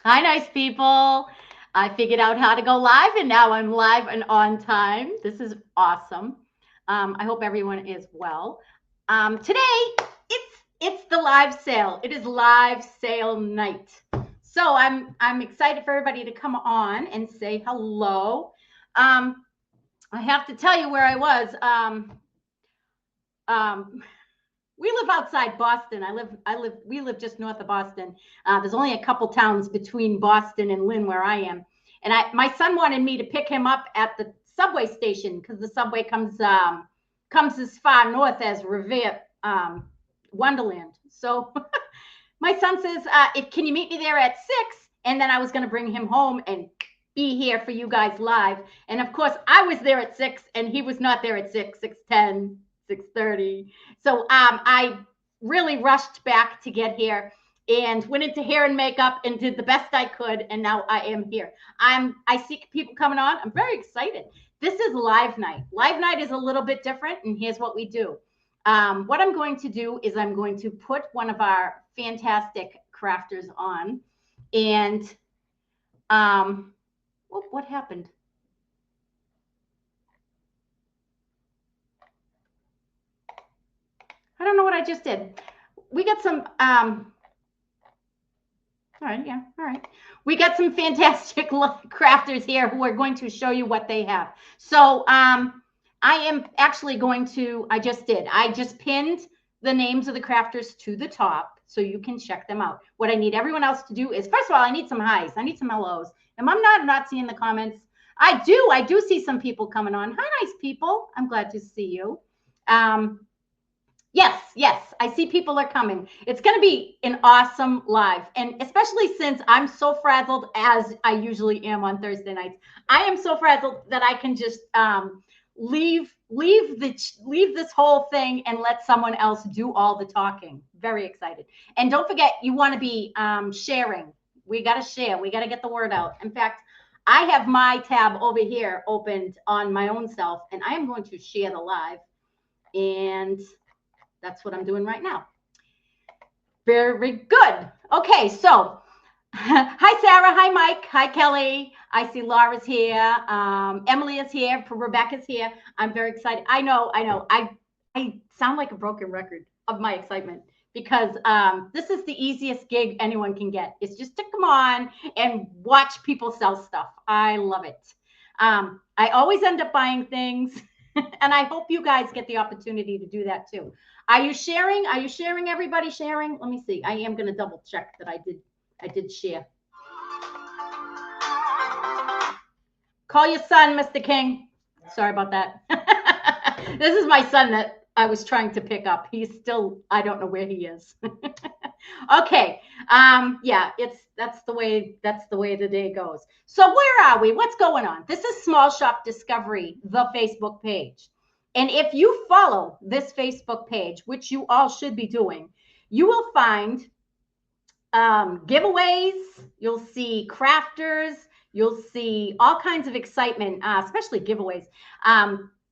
Hi, nice people. I figured out how to go live, and now I'm live and on time. This is awesome. I hope everyone is well. Today, it's the live sale. It is live sale night. So I'm excited for everybody to come on and say hello. I have to tell you where I was. Um, we live outside Boston. We live just north of Boston. There's only a couple towns between Boston and Lynn where I am. And my son wanted me to pick him up at the subway station because the subway comes as far north as Revere, Wonderland. So my son says, can you meet me there at 6? And then I was going to bring him home and be here for you guys live. And of course, I was there at 6 and he was not there at 6, 6:10, 6:30. So I really rushed back to get here and went into hair and makeup and did the best I could. And now I am here. I see people coming on. I'm very excited. This is live night. Live night is a little bit different. And here's what we do. What I'm going to do is I'm going to put one of our fantastic crafters on. And what happened? I don't know what I just did. We got some all right. We got some fantastic crafters here who are going to show you what they have. So I am actually going to, I just pinned the names of the crafters to the top so you can check them out. What I need everyone else to do is, first of all, I need some highs. I need some hellos. And I'm not seeing the comments. I do see some people coming on. Hi, nice people. I'm glad to see you. Yes, I see people are coming. It's going to be an awesome live. And especially since I'm so frazzled, as I usually am on Thursday nights, I am so frazzled that I can just leave this whole thing and let someone else do all the talking. Very excited. And don't forget, you want to be sharing. We got to share. We got to get the word out. In fact, I have my tab over here opened on my own self, and I am going to share the live. And that's what I'm doing right now. Very good. Okay, so hi, Sarah. Hi, Mike. Hi, Kelly. I see Laura's here. Emily is here. Rebecca's here. I'm very excited. I know. I sound like a broken record of my excitement because this is the easiest gig anyone can get. It's just to come on and watch people sell stuff. I love it. I always end up buying things. And I hope you guys get the opportunity to do that too. Are you sharing? Are you sharing? Everybody sharing? Let me see. I am going to double check that I did share. Call your son, Mr. King. Sorry about that. This is my son that I was trying to pick up. He's still, I don't know where he is. Okay. Yeah, that's the way the day goes. So where are we? What's going on? This is Small Shop Discovery, the Facebook page. And if you follow this Facebook page, which you all should be doing, you will find giveaways, you'll see crafters, you'll see all kinds of excitement, especially giveaways.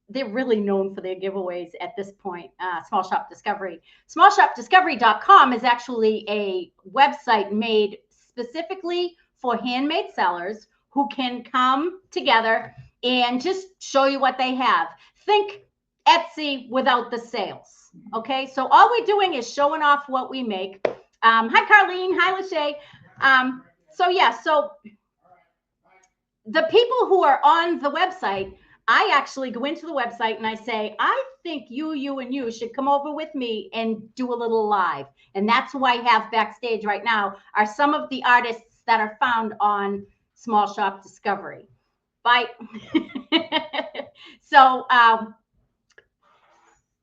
They're really known for their giveaways at this point, Small Shop Discovery. SmallShopDiscovery.com is actually a website made specifically for handmade sellers who can come together and just show you what they have. Think Etsy without the sales. Okay, so all we're doing is showing off what we make. Hi, Carlene. Hi, Lachey. So the people who are on the website, I actually go into the website and I say, I think you and you should come over with me and do a little live. And that's who I have backstage right now are some of the artists that are found on Small Shop Discovery. Bye. So,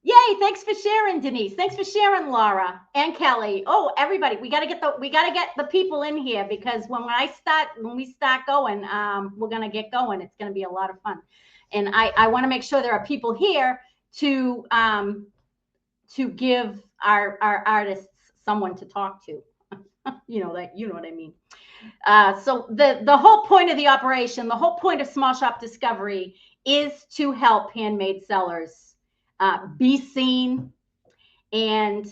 yay, thanks for sharing, Denise. Thanks for sharing, Laura and Kelly. Oh, everybody, we gotta get the people in here because when we start going, we're gonna get going. It's gonna be a lot of fun. And I want to make sure there are people here to give our artists someone to talk to. You know what I mean. So the whole point of the operation, the whole point of Small Shop Discovery is to help handmade sellers be seen and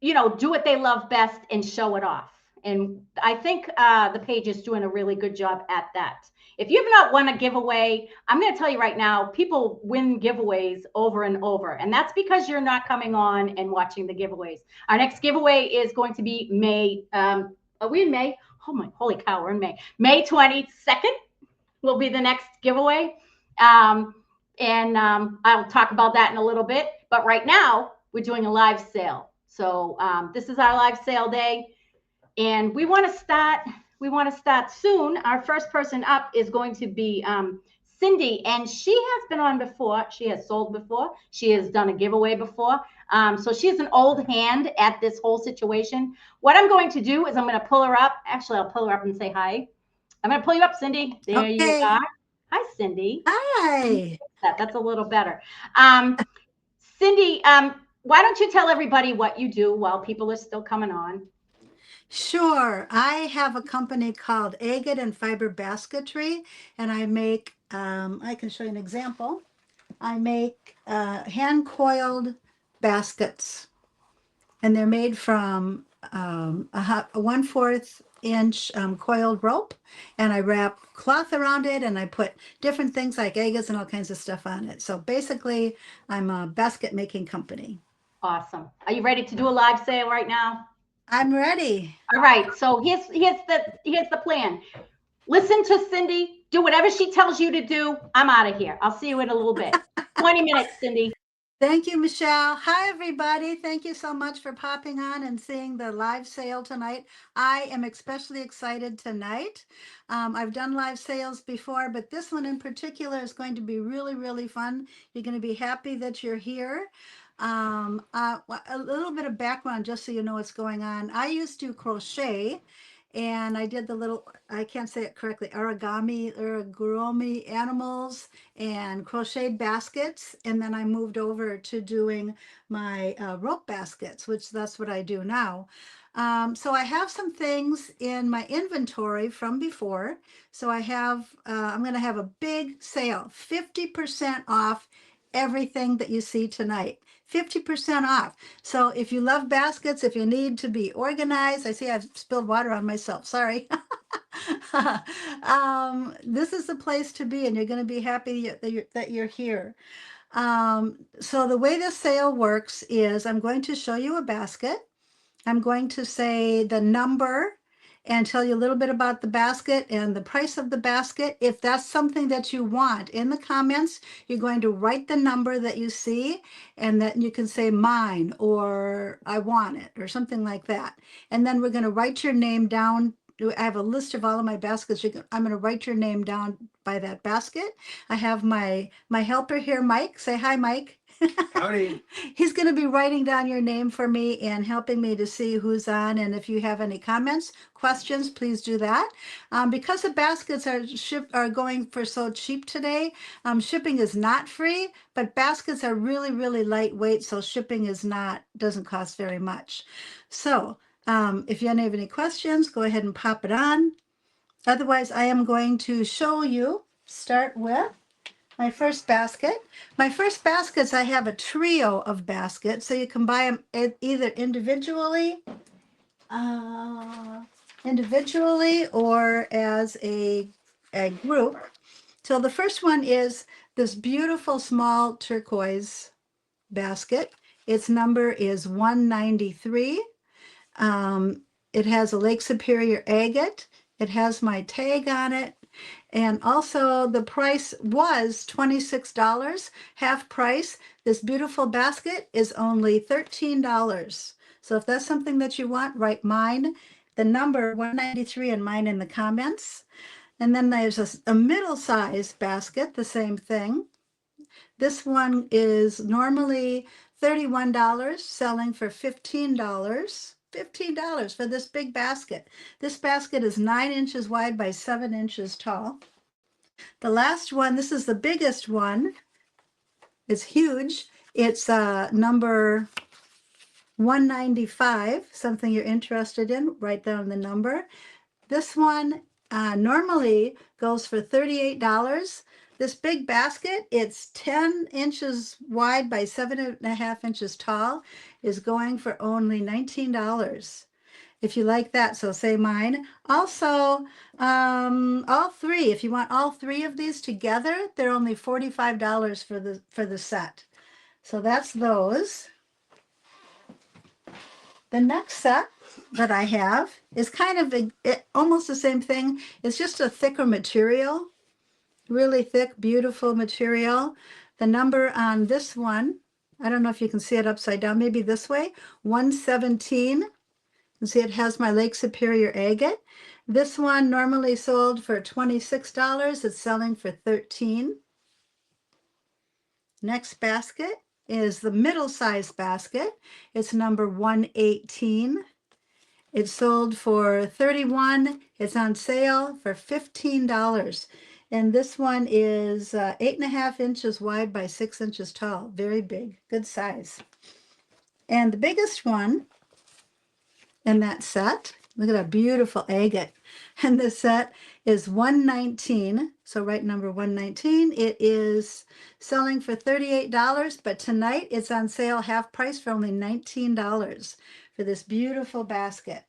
do what they love best and show it off. And I think the page is doing a really good job at that. If you've not won a giveaway, I'm going to tell you right now, people win giveaways over and over. And that's because you're not coming on and watching the giveaways. Our next giveaway is going to be May. Are we in May? Oh my, holy cow, we're in May. May 22nd will be the next giveaway. I'll talk about that in a little bit. But right now, we're doing a live sale. So this is our live sale day. And we want to start soon. Our first person up is going to be Cindy, and she has been on before. She has sold before. She has done a giveaway before. So she's an old hand at this whole situation. What I'm going to do is I'm going to pull her up. Actually, I'll pull her up and say hi. I'm going to pull you up, Cindy. There you are. Hi, Cindy. Hi. That's a little better. Cindy, why don't you tell everybody what you do while people are still coming on? Sure. I have a company called Agate and Fiber Basketry, and I make, I can show you an example. I make hand coiled baskets, and they're made from a 1/4 inch coiled rope, and I wrap cloth around it, and I put different things like agates and all kinds of stuff on it. So basically, I'm a basket making company. Awesome. Are you ready to do a live sale right now? I'm ready. All right. So here's the plan. Listen to Cindy. Do whatever she tells you to do. I'm out of here. I'll see you in a little bit. 20 minutes, Cindy. Thank you, Michelle. Hi, everybody. Thank you so much for popping on and seeing the live sale tonight. I am especially excited tonight. I've done live sales before, but this one in particular is going to be really, really fun. You're going to be happy that you're here. A little bit of background just so you know what's going on. I used to crochet, and I did the little, I can't say it correctly, origami animals and crocheted baskets. And then I moved over to doing my rope baskets, which that's what I do now. So I have some things in my inventory from before. So I'm going to have a big sale, 50% off everything that you see tonight. 50% off. So if you love baskets, if you need to be organized, I see I've spilled water on myself. Sorry. This is the place to be, and you're going to be happy that you're here. So the way this sale works is I'm going to show you a basket. I'm going to say the number and tell you a little bit about the basket and the price of the basket. If that's something that you want in the comments, you're going to write the number that you see, and then you can say mine or I want it or something like that. And then we're going to write your name down. I have a list of all of my baskets. I'm going to write your name down by that basket. I have my helper here, Mike. Say hi, Mike. Howdy. He's going to be writing down your name for me and helping me to see who's on. And if you have any comments, questions, please do that. Because the baskets are going for so cheap today, shipping is not free, but baskets are really, really lightweight. So shipping doesn't cost very much. So if you have any questions, go ahead and pop it on. Otherwise, I am going to show you, start with my first basket. My first baskets, I have a trio of baskets, so you can buy them either individually or as a group. So the first one is this beautiful small turquoise basket. Its number is 193. It has a Lake Superior agate. It has my tag on it. And also the price was $26, half price. This beautiful basket is only $13. So if that's something that you want, write mine, the number 193 and mine in the comments. And then there's a middle-sized basket, the same thing. This one is normally $31, selling for $15. $15 for this big basket. This basket is 9 inches wide by 7 inches tall. The last one, this is the biggest one. It's huge. It's number 195, something you're interested in, write down the number. This one normally goes for $38. This big basket, it's 10 inches wide by 7.5 inches tall, is going for only $19. if you like that. So say mine. Also, all three, if you want all three of these together, they're only $45 for the set. So that's those. The next set that I have is kind of almost the same thing. It's just a thicker material, really thick, beautiful material. The number on this one, I don't know if you can see it upside down, maybe this way, 117. You see it has my Lake Superior agate. This one normally sold for $26. It's selling for $13. Next basket is the middle-sized basket. It's number 118. It's sold for $31. It's on sale for $15. And this one is 8.5 inches wide by 6 inches tall. Very big, good size. And the biggest one in that set, look at that beautiful agate. And the set is 119. So right number 119. It is selling for $38, but tonight it's on sale half price for only $19 for this beautiful basket.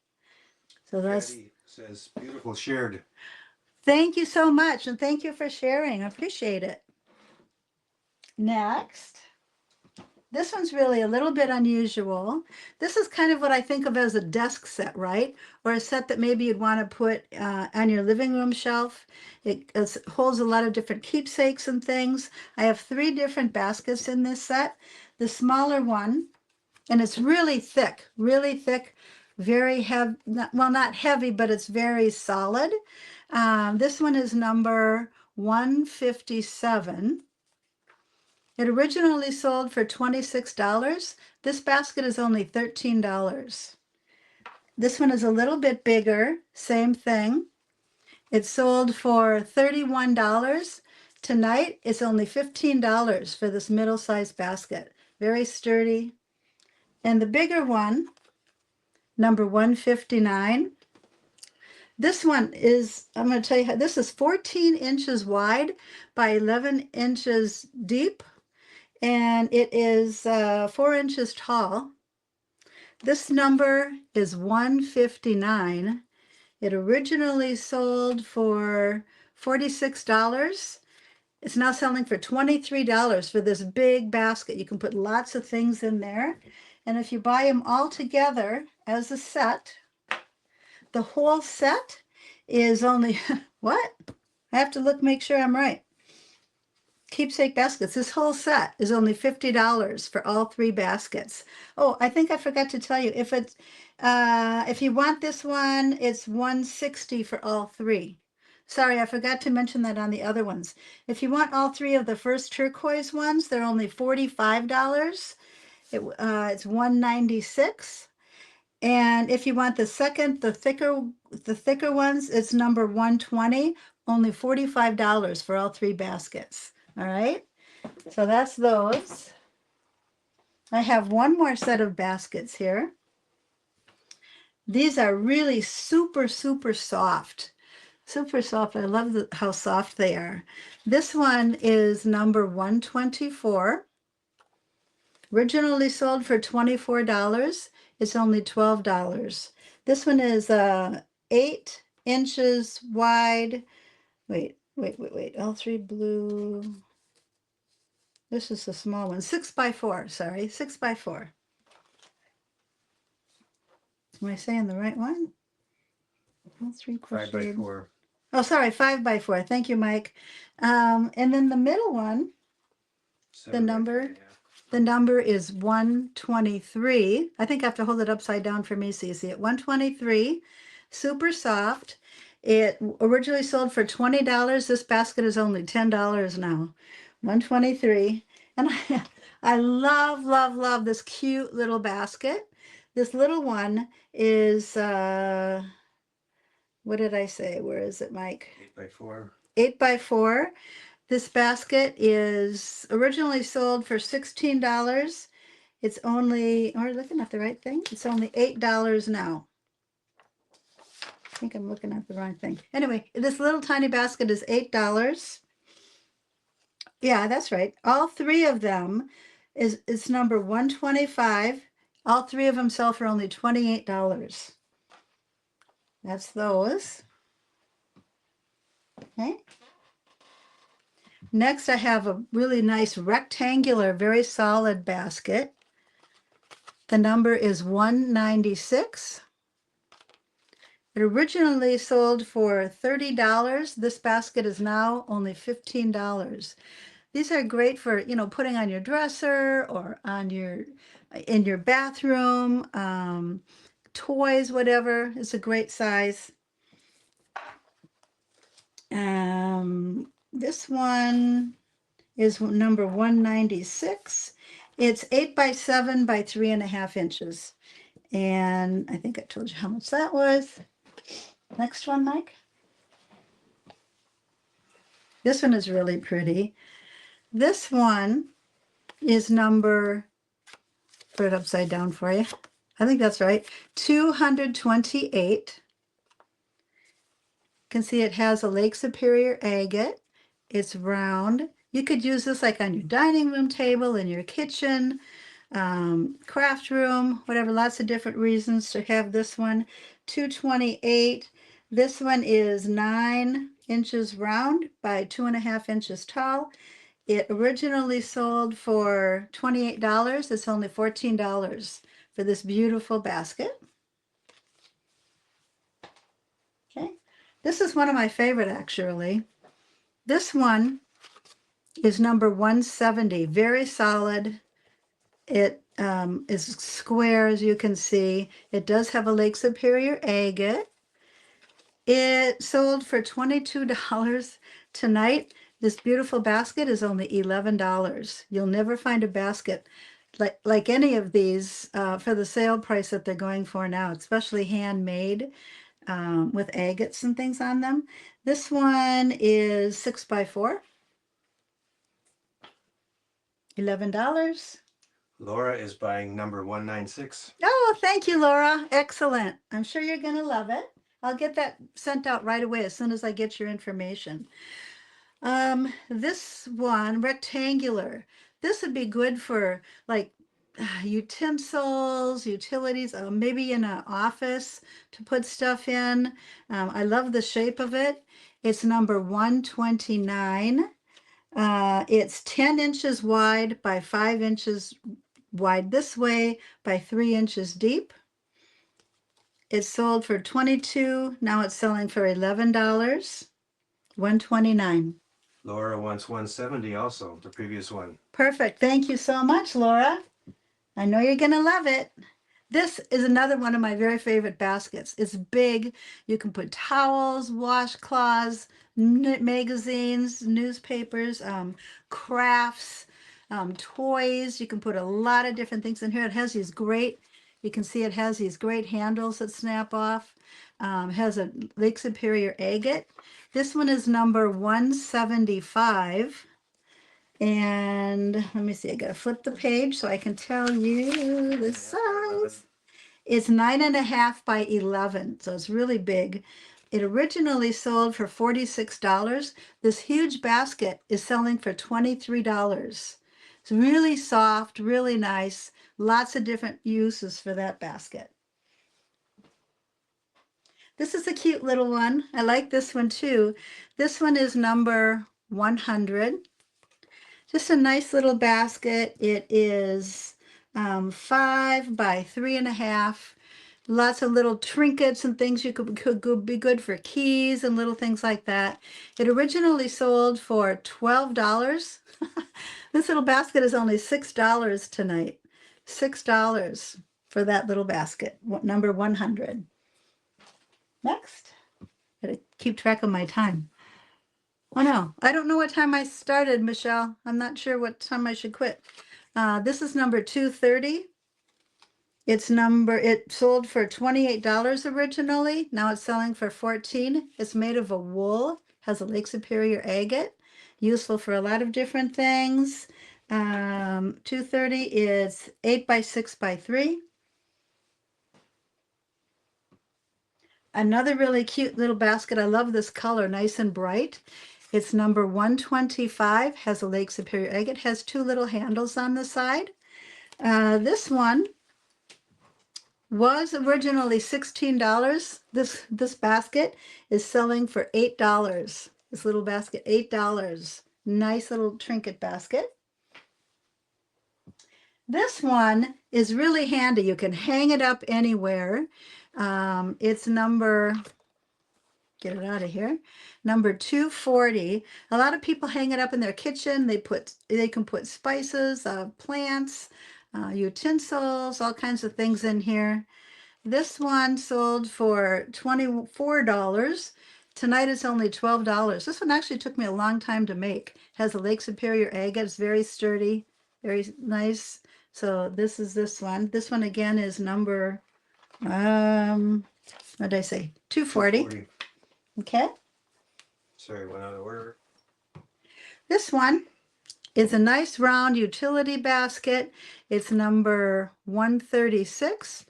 So that's Patty says beautiful shared. Thank you so much, and thank you for sharing. I appreciate it. Next, this one's really a little bit unusual. This is kind of what I think of as a desk set, right? Or a set that maybe you'd want to put on your living room shelf. It holds a lot of different keepsakes and things. I have 3 different baskets in this set. The smaller one, and it's really thick, very heavy, well, not heavy, but it's very solid. This one is number 157. It originally sold for $26. This basket is only $13. This one is a little bit bigger, same thing. It sold for $31. Tonight, it's only $15 for this middle-sized basket. Very sturdy. And the bigger one, number 159. This one is, I'm going to tell you, this is 14 inches wide by 11 inches deep, and it is 4 inches tall. This number is 159. It originally sold for $46. It's now selling for $23 for this big basket. You can put lots of things in there. And if you buy them all together as a set, the whole set is only, what? I have to look, make sure I'm right. Keepsake baskets, this whole set is only $50 for all 3 baskets. Oh, I think I forgot to tell you, if you want this one, it's $160 for all 3. Sorry, I forgot to mention that on the other ones. If you want all 3 of the first turquoise ones, they're only $45. It's $196. And if you want the second, the thicker ones, it's number 120, only $45 for all 3 baskets. All right, so that's those. I have one more set of baskets here. These are really super, super soft. Super soft. I love how soft they are. This one is number 124. Originally sold for $24. It's only $12. This one is 8 inches wide. Wait. All 3 blue. This is the small one. 6 by 4. Sorry, 6 by 4. Am I saying the right one? All 3 crocheted. 5 by 4. Oh, sorry, 5 by 4. Thank you, Mike. And then the middle one, 7 by number? 3, yeah. the number is 123. I think I have to hold it upside down for me so you see it. 123, super soft. It originally sold for $20. This basket is only $10 now. 123. And I love, love, love this cute little basket. This little one is, what did I say? Where is it, Mike? 8 by 4. 8 by 4. This basket is originally sold for $16. It's only, are we looking at the right thing? It's only $8 now. I think I'm looking at the wrong thing. Anyway, this little tiny basket is $8. Yeah, that's right. All 3 of them it's number 125. All 3 of them sell for only $28. That's those. Okay. Next, I have a really nice rectangular, very solid basket. The number is 196. It originally sold for $30. This basket is now only $15. These are great for, putting on your dresser or on in your bathroom, toys, whatever. It's a great size. This one is number 196. It's 8 by 7 by 3.5 inches. And I think I told you how much that was. Next one, Mike. This one is really pretty. This one is number, put it upside down for you. I think that's right. 228. You can see it has a Lake Superior agate. It's round. You could use this like on your dining room table, in your kitchen, craft room, whatever, lots of different reasons to have this one. 228. This one is 9 inches round by 2.5 inches tall. It originally sold for $28. It's only $14 for this beautiful basket. Okay, this is one of my favorite actually. This one is number 170, very solid. It is square, as you can see. It does have a Lake Superior agate. It sold for $22 tonight. This beautiful basket is only $11. You'll never find a basket like any of these for the sale price that they're going for now, especially handmade with agates and things on them. This one is 6 by 4. $11. Laura is buying number 196. Oh, thank you, Laura. Excellent. I'm sure you're going to love it. I'll get that sent out right away as soon as I get your information. This one, rectangular. This would be good for like utensils, utilities, maybe in an office to put stuff in. I love the shape of it. It's number 129. It's 10 inches wide by 5 inches wide this way by 3 inches deep. It sold for $22. Now it's selling for $11. 129. Laura wants 170 also, the previous one. Perfect. Thank you so much, Laura. I know you're going to love it. This is another one of my very favorite baskets. It's big. You can put towels, washcloths, magazines, newspapers, crafts, toys. You can put a lot of different things in here. It has these great, you can see it has these great handles that snap off. Has a Lake Superior agate. This one is number 175. And let me see, I gotta flip the page so I can tell you the size. It's 9.5 by 11, so it's really big. It originally sold for $46. This huge basket is selling for $23. It's really soft, really nice. Lots of different uses for that basket. This is a cute little one. I like this one too. This one is number 100. Just a nice little basket. It is 5 by 3.5. Lots of little trinkets and things you could be good for, keys and little things like that. It originally sold for $12. This little basket is only $6 tonight. $6 for that little basket, number 100. Next, gotta keep track of my time. Oh no, I don't know what time I started, Michelle. I'm not sure what time I should quit. This is number 230. It sold for $28 originally. Now it's selling for $14. It's made of a wool, has a Lake Superior agate, useful for a lot of different things. 230 is 8 by 6 by 3. Another really cute little basket. I love this color, nice and bright. It's number 125, has a Lake Superior agate, has 2 little handles on the side. This one was originally $16. This basket is selling for $8. This little basket, $8. Nice little trinket basket. This one is really handy. You can hang it up anywhere. It's number, get it out of here, number 240. A lot of people hang it up in their kitchen. They can put spices, plants, utensils, all kinds of things in here. This one sold for $24. Tonight it's only $12. This one actually took me a long time to make. Has a Lake Superior agate. It's very sturdy, very nice. So this is this one. This one again is number, what did I say? 240. 40. Okay. Sorry, went out of order. This one is a nice round utility basket. It's number 136.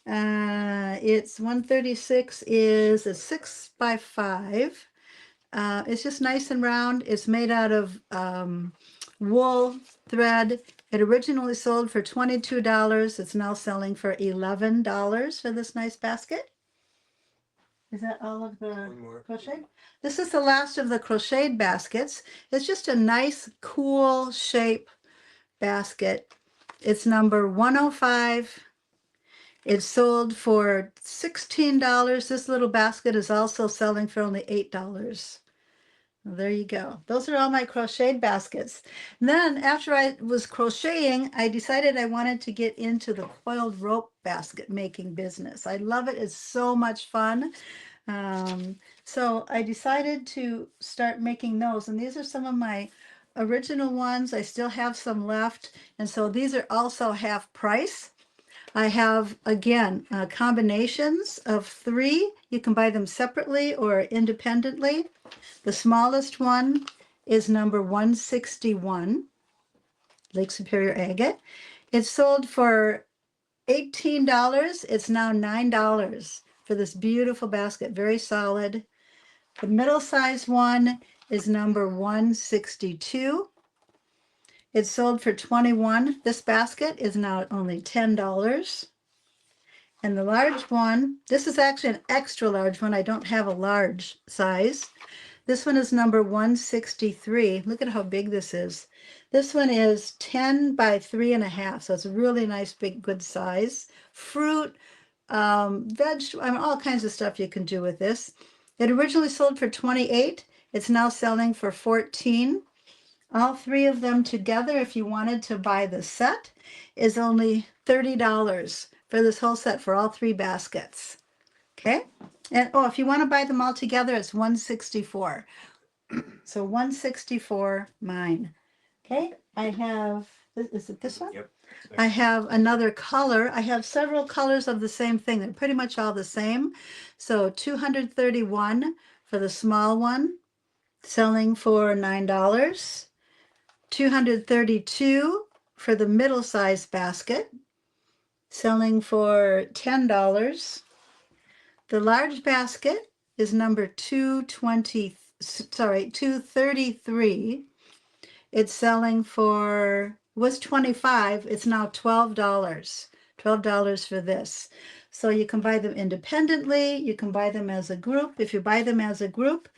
It's 136 is a 6x5. It's just nice and round. It's made out of wool thread. It originally sold for $22. It's now selling for $11 for this nice basket. Is that all of the One more. crochet? This is the last of the crocheted baskets. It's just a nice, cool shape basket. It's number 105. It's sold for $16. This little basket is also selling for only $8. Well, there you go. Those are all my crocheted baskets. And then after I was crocheting, I decided I wanted to get into the coiled rope basket making business. I love it. It's so much fun. So I decided to start making those. And these are some of my original ones. I still have some left. And so these are also half price. I have, again, combinations of 3. You can buy them separately or independently. The smallest one is number 161, Lake Superior agate. It's sold for $18. It's now $9 for this beautiful basket, very solid. The middle-sized one is number 162. It's sold for $21. This basket is now only $10. And the large one, this is actually an extra large one. I don't have a large size. This one is number 163. Look at how big this is. This one is 10 by 3.5. So it's a really nice, big, good size. Fruit, vegetable, I mean, all kinds of stuff you can do with this. It originally sold for $28. It's now selling for $14. All 3 of them together, if you wanted to buy the set, is only $30 for this whole set for all 3 baskets. Okay. And if you want to buy them all together, it's $164. So $164 mine. Okay. I have, is it this one? Yep. I have another color. I have several colors of the same thing. They're pretty much all the same. So 231 for the small one, selling for $9. 232 for the middle-sized basket, selling for $10. The large basket is number 233. It's selling for, was $25. It's now $12. $12 for this. So you can buy them independently. You can buy them as a group. If you buy them as a group,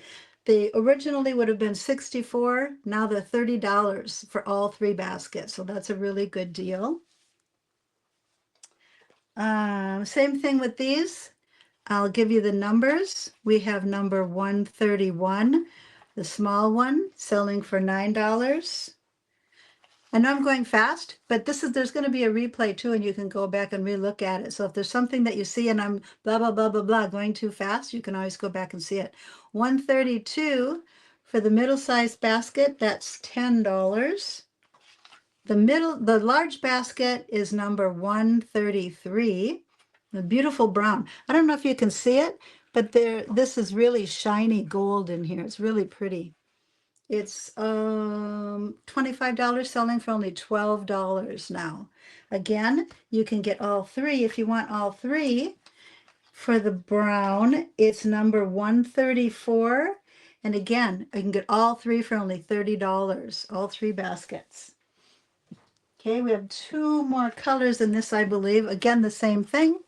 they originally would have been $64. Now they're $30 for all 3 baskets. So that's a really good deal. Same thing with these. I'll give you the numbers. We have number 131, the small one, selling for $9. I know I'm going fast, but there's going to be a replay too, and you can go back and relook at it. So if there's something that you see and I'm blah, blah, blah, blah, blah, going too fast, you can always go back and see it. 132 for the middle-sized basket, that's $10. The large basket is number 133, the beautiful brown. I don't know if you can see it, but this is really shiny gold in here. It's really pretty. It's $25, selling for only $12 now. Again, you can get all 3 if you want all 3. For the brown, it's number 134. And again, I can get all 3 for only $30, all 3 baskets. Okay, we have 2 more colors in this, I believe. Again, the same thing.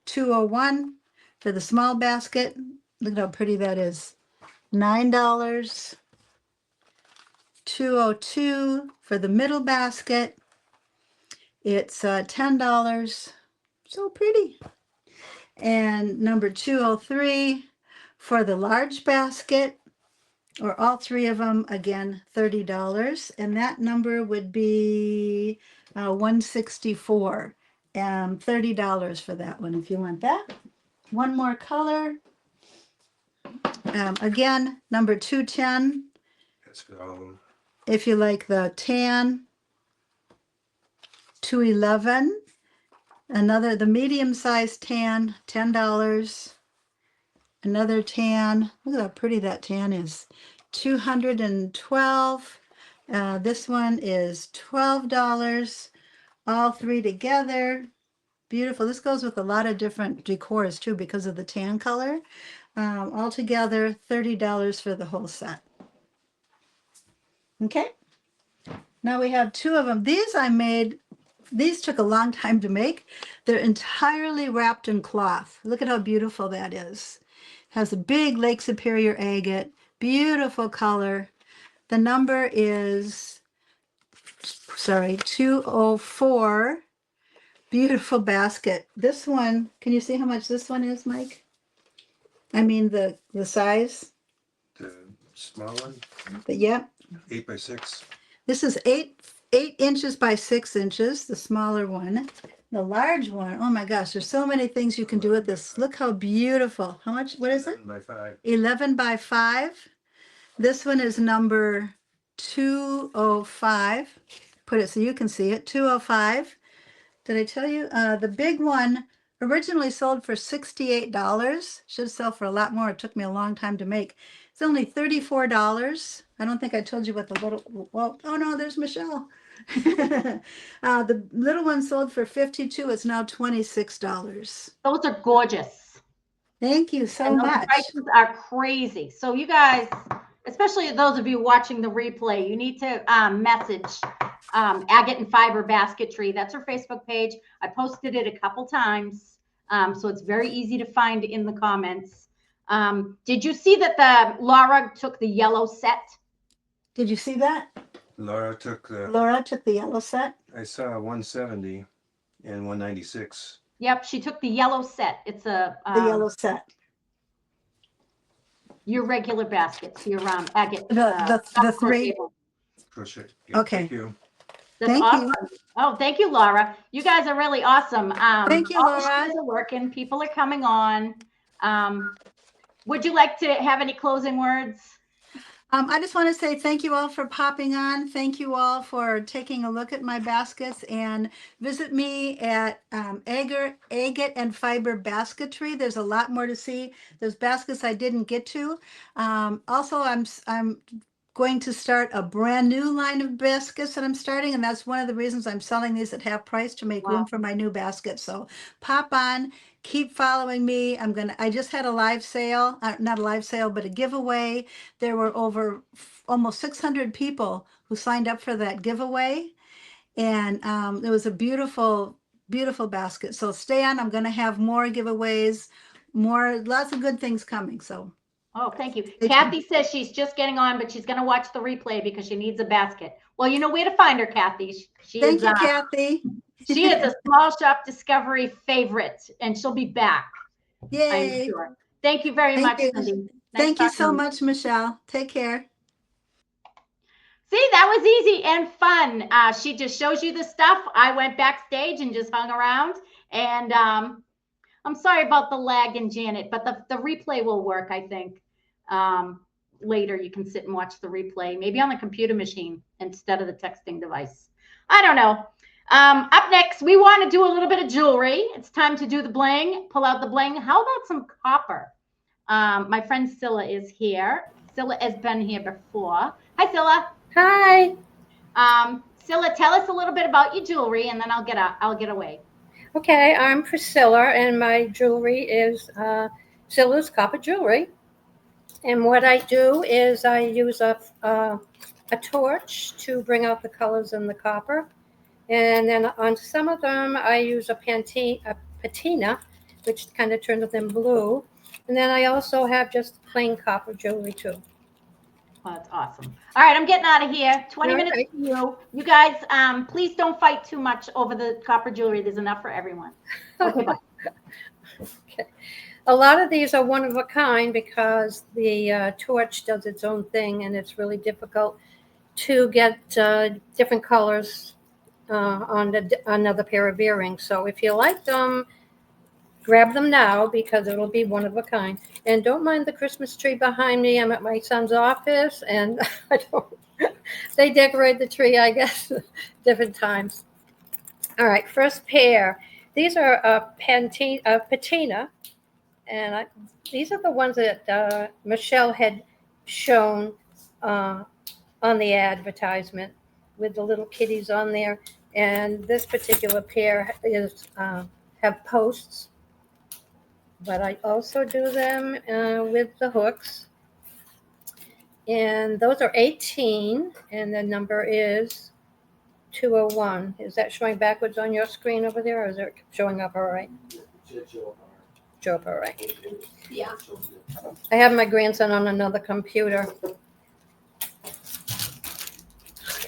201 for the small basket. Look at how pretty that is. $9. 202 for the middle basket. It's $10. So pretty. And number 203 for the large basket, or all three of them, again, $30. And that number would be 164. And $30 for that one if you want that. One more color. Again, number 210 That's for all of them. if you like the tan. 211. Another, the medium sized tan, $10. Another tan. Look at how pretty that tan is. 212. This one is $12. All three together. Beautiful. This goes with a lot of different decors too because of the tan color. Altogether, $30 for the whole set. Okay. Now we have two of them. These I made. These took a long time to make. They're entirely wrapped in cloth. Look at how beautiful that is. Has a big Lake Superior agate. Beautiful color. The number is, 204. Beautiful basket. This one, can you see how much this one is, Mike? I mean the size. The small one, Yeah. 8 by 6. This is 8 inches by 6 inches, the smaller one. The large one, oh my gosh, there's so many things you can do with this. Look how beautiful. How much, what is it? 11 by 5. 11 by 5. This one is number 205. Put it so you can see it, 205. Did I tell you? The big one originally sold for $68. Should sell for a lot more. It took me a long time to make. It's only $34. I don't think I told you what the little, well, oh no, there's Michelle. The little one sold for $52. It's now $26. Those are gorgeous. Thank you so And those much. prices are crazy. So you guys, especially those of you watching the replay, you need to message Agate and Fiber Basketry. That's her Facebook page. I posted it a couple times. So it's very easy to find in the comments. Did you see that Laura took the yellow set? Did you see that? Laura took the, Laura took the yellow set. I saw 170 and 196. Yep, she took the yellow set. It's a The yellow set. your regular baskets, your agate. The three. table. Crochet. Okay. Thank you. That's Thank awesome. you. Oh, thank you, Laura. You guys are really awesome. Thank you, all the Laura. shows are working. People are coming on. Would you like to have any closing words? I just want to say thank you all for popping on. Thank you all for taking a look at my baskets, and visit me at Agate and Fiber Basketry. There's a lot more to see. There's baskets I didn't get to. Also, I'm going to start a brand new line of baskets that I'm starting, and that's one of the reasons I'm selling these at half price, to make room for my new basket. So pop on, keep following me. I just had a live sale, not a live sale, but a giveaway. There were over almost 600 people who signed up for that giveaway, and it was a beautiful, beautiful basket. So stay on. I'm going to have more giveaways, lots of good things coming. So. Oh, thank you. Kathy says she's just getting on, but she's going to watch the replay because she needs a basket. Well, you know where to find her, Kathy. Thank you, Kathy. She is a Small Shop Discovery favorite, and she'll be back. Yay. I'm sure. Thank you very much, Cindy. Nice Thank you so talking to much, Michelle. Take care. See, that was easy and fun. She just shows you the stuff. I went backstage and just hung around. And I'm sorry about the lag in Janet, but the replay will work, I think. Later, you can sit and watch the replay, maybe on the computer machine instead of the texting device. I don't know. Up next, we want to do a little bit of jewelry. It's time to do the bling, pull out the bling. How about some copper? My friend Scylla is here. Scylla has been here before. Hi, Scylla. Hi. Scylla, tell us a little bit about your jewelry, and then I'll get away. Okay, I'm Priscilla, and my jewelry is Scylla's Copper Jewelry. And what I do is I use a torch to bring out the colors in the copper. And then on some of them, I use a patina which kind of turns them blue. And then I also have just plain copper jewelry too. Well, that's awesome. All right, I'm getting out of here. 20 All minutes right. for you. You guys, please don't fight too much over the copper jewelry. There's enough for everyone. Okay, bye. A lot of these are one of a kind because the torch does its own thing, and it's really difficult to get different colors on another pair of earrings. So if you like them, grab them now because it'll be one of a kind. And don't mind the Christmas tree behind me. I'm at my son's office, and I don't. They decorate the tree, I guess, different times. All right, first pair. These are patina, and these are the ones that Michelle had shown on the advertisement with the little kitties on there. And this particular pair is have posts, but I also do them with the hooks. And those are 18, and the number is 201. Is that showing backwards on your screen over there, or is it showing up all right? Show up all right. Yeah. I have my grandson on another computer.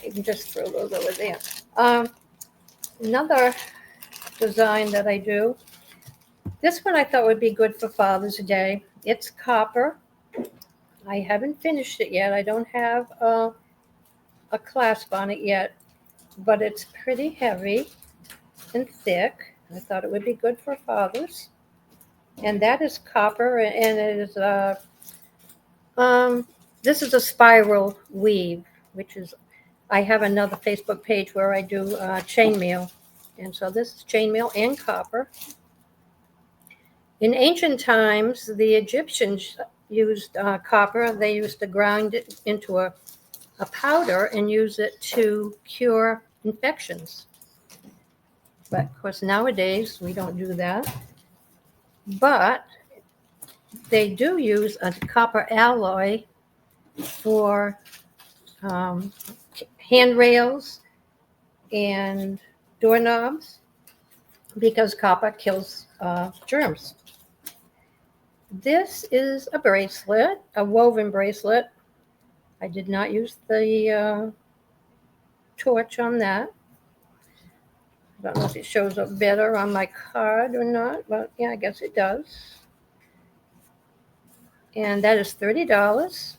You can just throw those over there. Another design that I do. This one I thought would be good for Father's Day. It's copper. I haven't finished it yet. I don't have a clasp on it yet, but it's pretty heavy and thick. I thought it would be good for fathers. And that is copper, and it is this is a spiral weave, which is, I have another Facebook page where I do chainmail, and so this is chainmail and copper. In ancient times, the Egyptians used copper. They used to grind it into a powder and use it to cure infections. But of course, nowadays we don't do that. But they do use a copper alloy for handrails and doorknobs because copper kills germs. This is a bracelet, a woven bracelet. I did not use the torch on that. I don't know if it shows up better on my card or not, but yeah, I guess it does. And that is $30.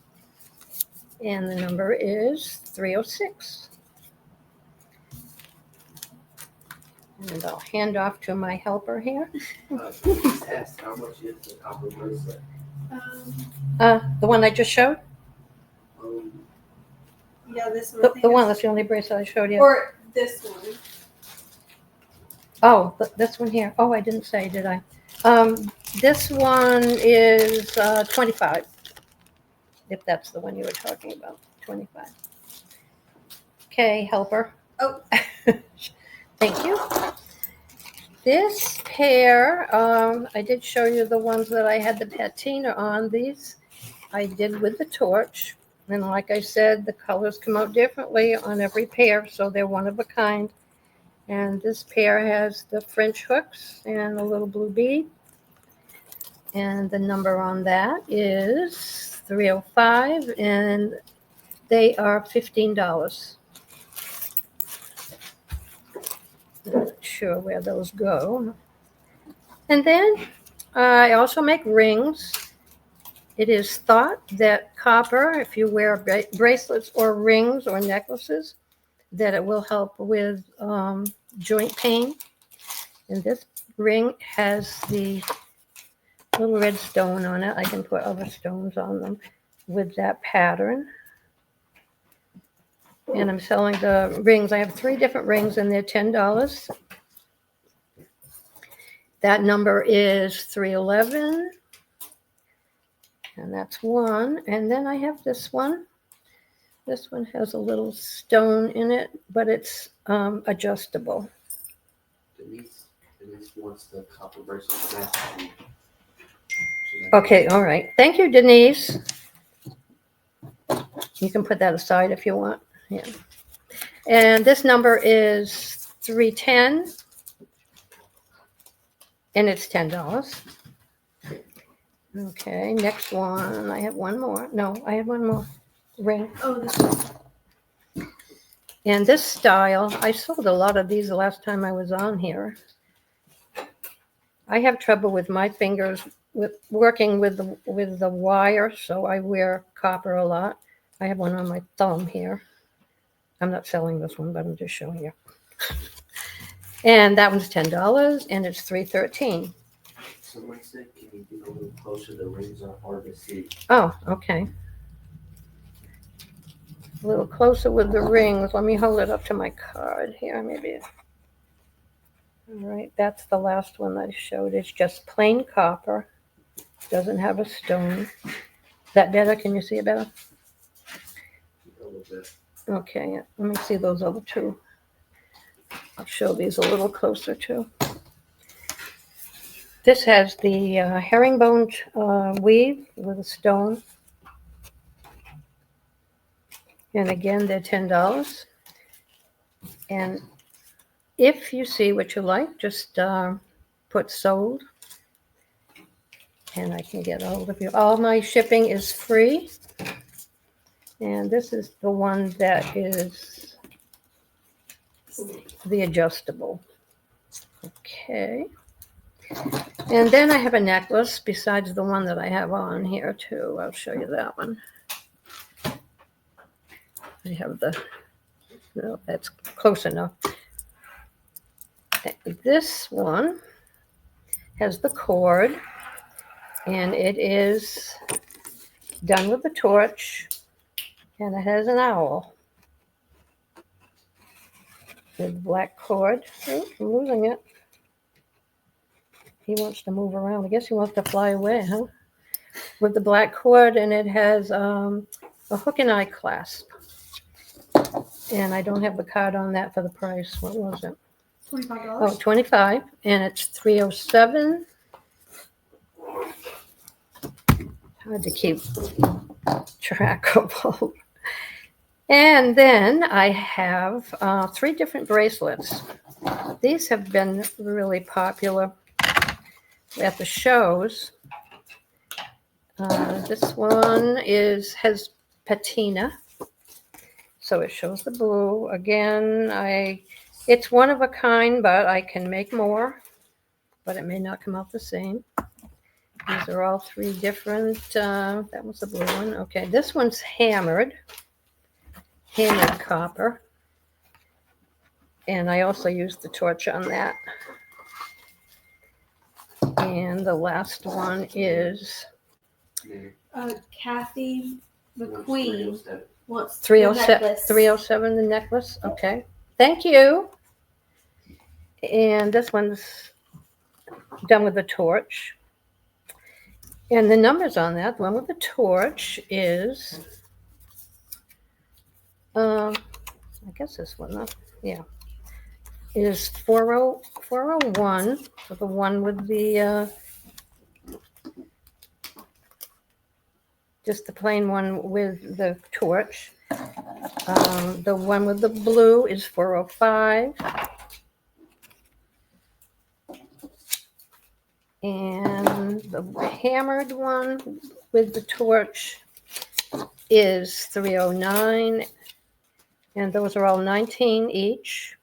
And the number is 306. And I'll hand off to my helper here. Ask how much is the copper bracelet? The one I just showed? Yeah, this one. I think The one, is- that's the only bracelet I showed you. Or this one. Oh, this one here. Oh, I didn't say, did I? This one is 25. If that's the one you were talking about, 25. Okay, helper. Oh. Thank you. This pair, I did show you the ones that I had the patina on. These I did with the torch. And like I said, the colors come out differently on every pair, so they're one of a kind. And this pair has the French hooks and a little blue bead. And the number on that is 305, and they are $15. Not sure where those go. And then I also make rings. It is thought that copper, if you wear bracelets or rings or necklaces, that it will help with joint pain. And this ring has the little red stone on it. I can put other stones on them with that pattern. And I'm selling the rings. I have 3 different rings and they're $10. That number is 311. And that's one. And then I have this one. This one has a little stone in it, but it's adjustable. Denise wants the copper bracelet back. Okay, all right. Thank you, Denise. You can put that aside if you want. Yeah. And this number is 310. and it's $10. Okay, next one. I have one more. No, I have one more ring. Oh, this one. And this style, I sold a lot of these the last time I was on here. I have trouble with my fingers with working with the wire, so I wear copper a lot. I have one on my thumb here. I'm not selling this one, but I'm just showing you. And that one's $10, and it's $3.13. Someone said, can you get a little closer? The rings are hard to see. Oh, okay. A little closer with the rings. Let me hold it up to my card here, maybe. All right, that's the last one I showed. It's just plain copper. Doesn't have a stone. Is that better? Can you see it better? A little bit. Okay, let me see those other two. I'll show these a little closer too. This has the herringbone weave with a stone. And again, they're $10. And if you see what you like, just put sold. And I can get a hold of you. All my shipping is free. And this is the one that is the adjustable. Okay. And then I have a necklace besides the one that I have on here too. I'll show you that one. I have no, that's close enough. This one has the cord, and it is done with a torch, and it has an owl with black cord. Oh, I'm losing it. He wants to move around. I guess he wants to fly away, huh? With the black cord, and it has a hook and eye clasp. And I don't have the card on that for the price. What was it? $25. Oh, 25, and it's 307. Hard to keep track of all. And then I have 3 different bracelets. These have been really popular at the shows. This one has patina, so it shows the blue. Again, it's one of a kind, but I can make more, but it may not come out the same. These are all 3 different. That was the blue one. Okay, this one's hammered copper, and I also used the torch on that. And the last one is Kathy What's McQueen 307? wants the 307, necklace. 307, the necklace. Okay, thank you. And this one's done with the torch. And the numbers on that, the one with the torch is, I guess this one, huh? Yeah, is 401 for the one with the, just the plain one with the torch. The one with the blue is 405. And the hammered one with the torch is 309. And those are all 19 each.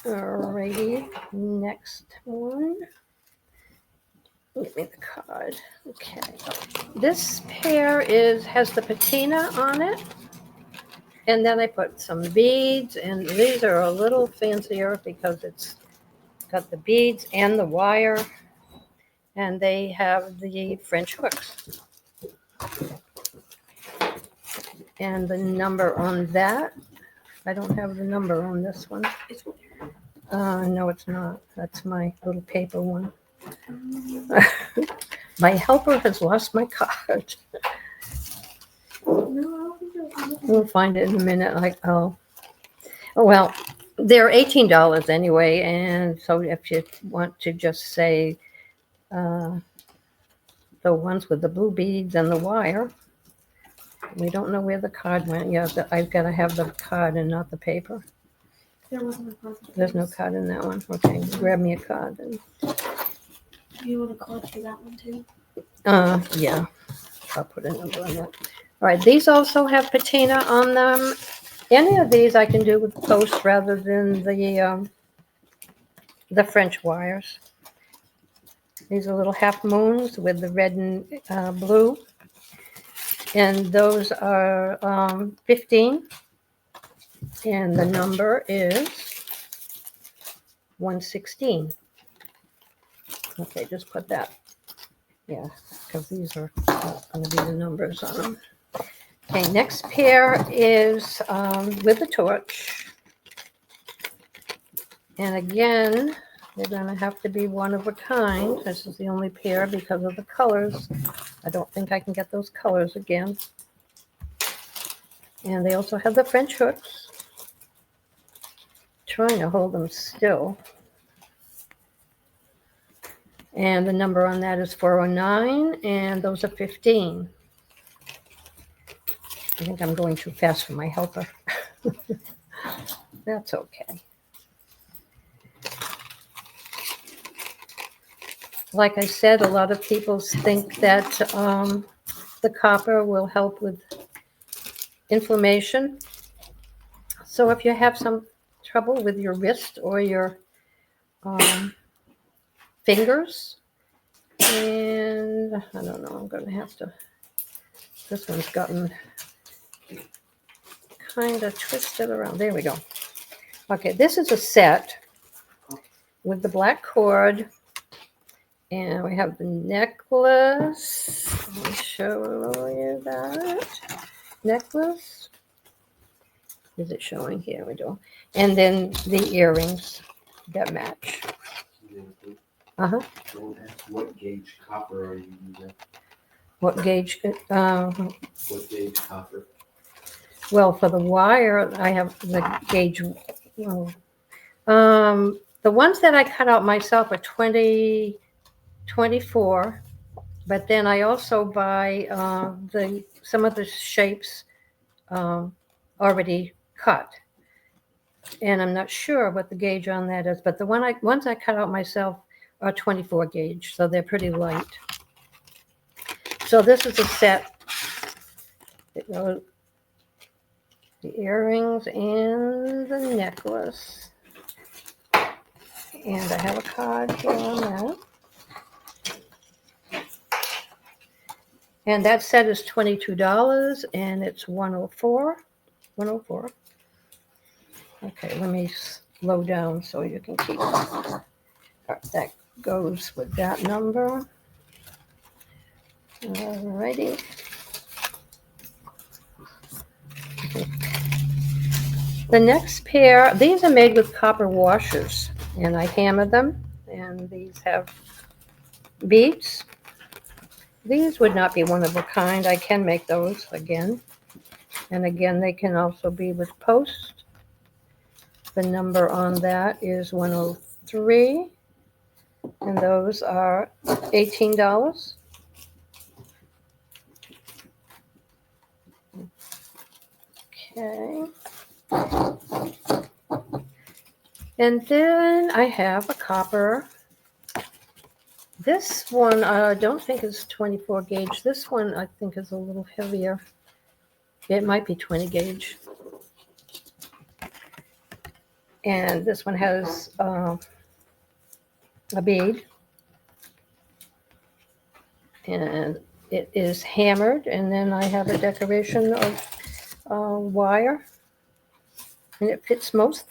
Alrighty, next one. Give me the card. Okay. This pair has the patina on it. And then I put some beads, and these are a little fancier because it's got the beads and the wire, and they have the French hooks. And the number on that, I don't have the number on this one. No, it's not. That's my little paper one. My helper has lost my card. We'll find it in a minute. Well, they're $18 anyway, and so if you want to just say the ones with the blue beads and the wire, we don't know where the card went yet. I've got to have the card and not the paper. There wasn't a card. There's no card in that one. Okay, grab me a card. And, You want a card for that one too? yeah, I'll put a number on that. All right, these also have patina on them. Any of these I can do with posts rather than the French wires. These are little half moons with the red and blue. And those are 15. And the number is 116. Okay, just put that. Yeah, because these are going to be the numbers on them. Okay, next pair is with the torch. And again, they're going to have to be one of a kind. This is the only pair because of the colors. I don't think I can get those colors again. And they also have the French hooks. Trying to hold them still. And the number on that is 409, and those are 15. I think I'm going too fast for my helper. That's okay. Like I said, a lot of people think that the copper will help with inflammation. So if you have some trouble with your wrist or your fingers, and I don't know, I'm going to have to, this one's gotten kind of twisted around. There we go. Okay, this is a set with the black cord, and we have the necklace. Let me show you that necklace. Is it showing? Here we go. And then the earrings that match. Uh-huh. What gauge copper are you using? What gauge? What gauge copper? Well, for the wire, I have the gauge. Well, the ones that I cut out myself are 20, 24, but then I also buy some of the shapes already cut. And I'm not sure what the gauge on that is, but the ones I cut out myself are 24 gauge, so they're pretty light. So this is a set. It goes the earrings and the necklace. And I have a card here on that. And that set is $22, and it's 104. 104. Okay, let me slow down so you can keep. All right, that goes with that number. All righty. The next pair, these are made with copper washers, and I hammer them, and these have beads. These would not be one of a kind. I can make those again. And again, they can also be with post. The number on that is 103, and those are $18. Okay. And then I have a copper. This one I don't think is 24 gauge. This one I think is a little heavier. It might be 20 gauge. And this one has a bead. And it is hammered. And then I have a decoration of wire. And it fits most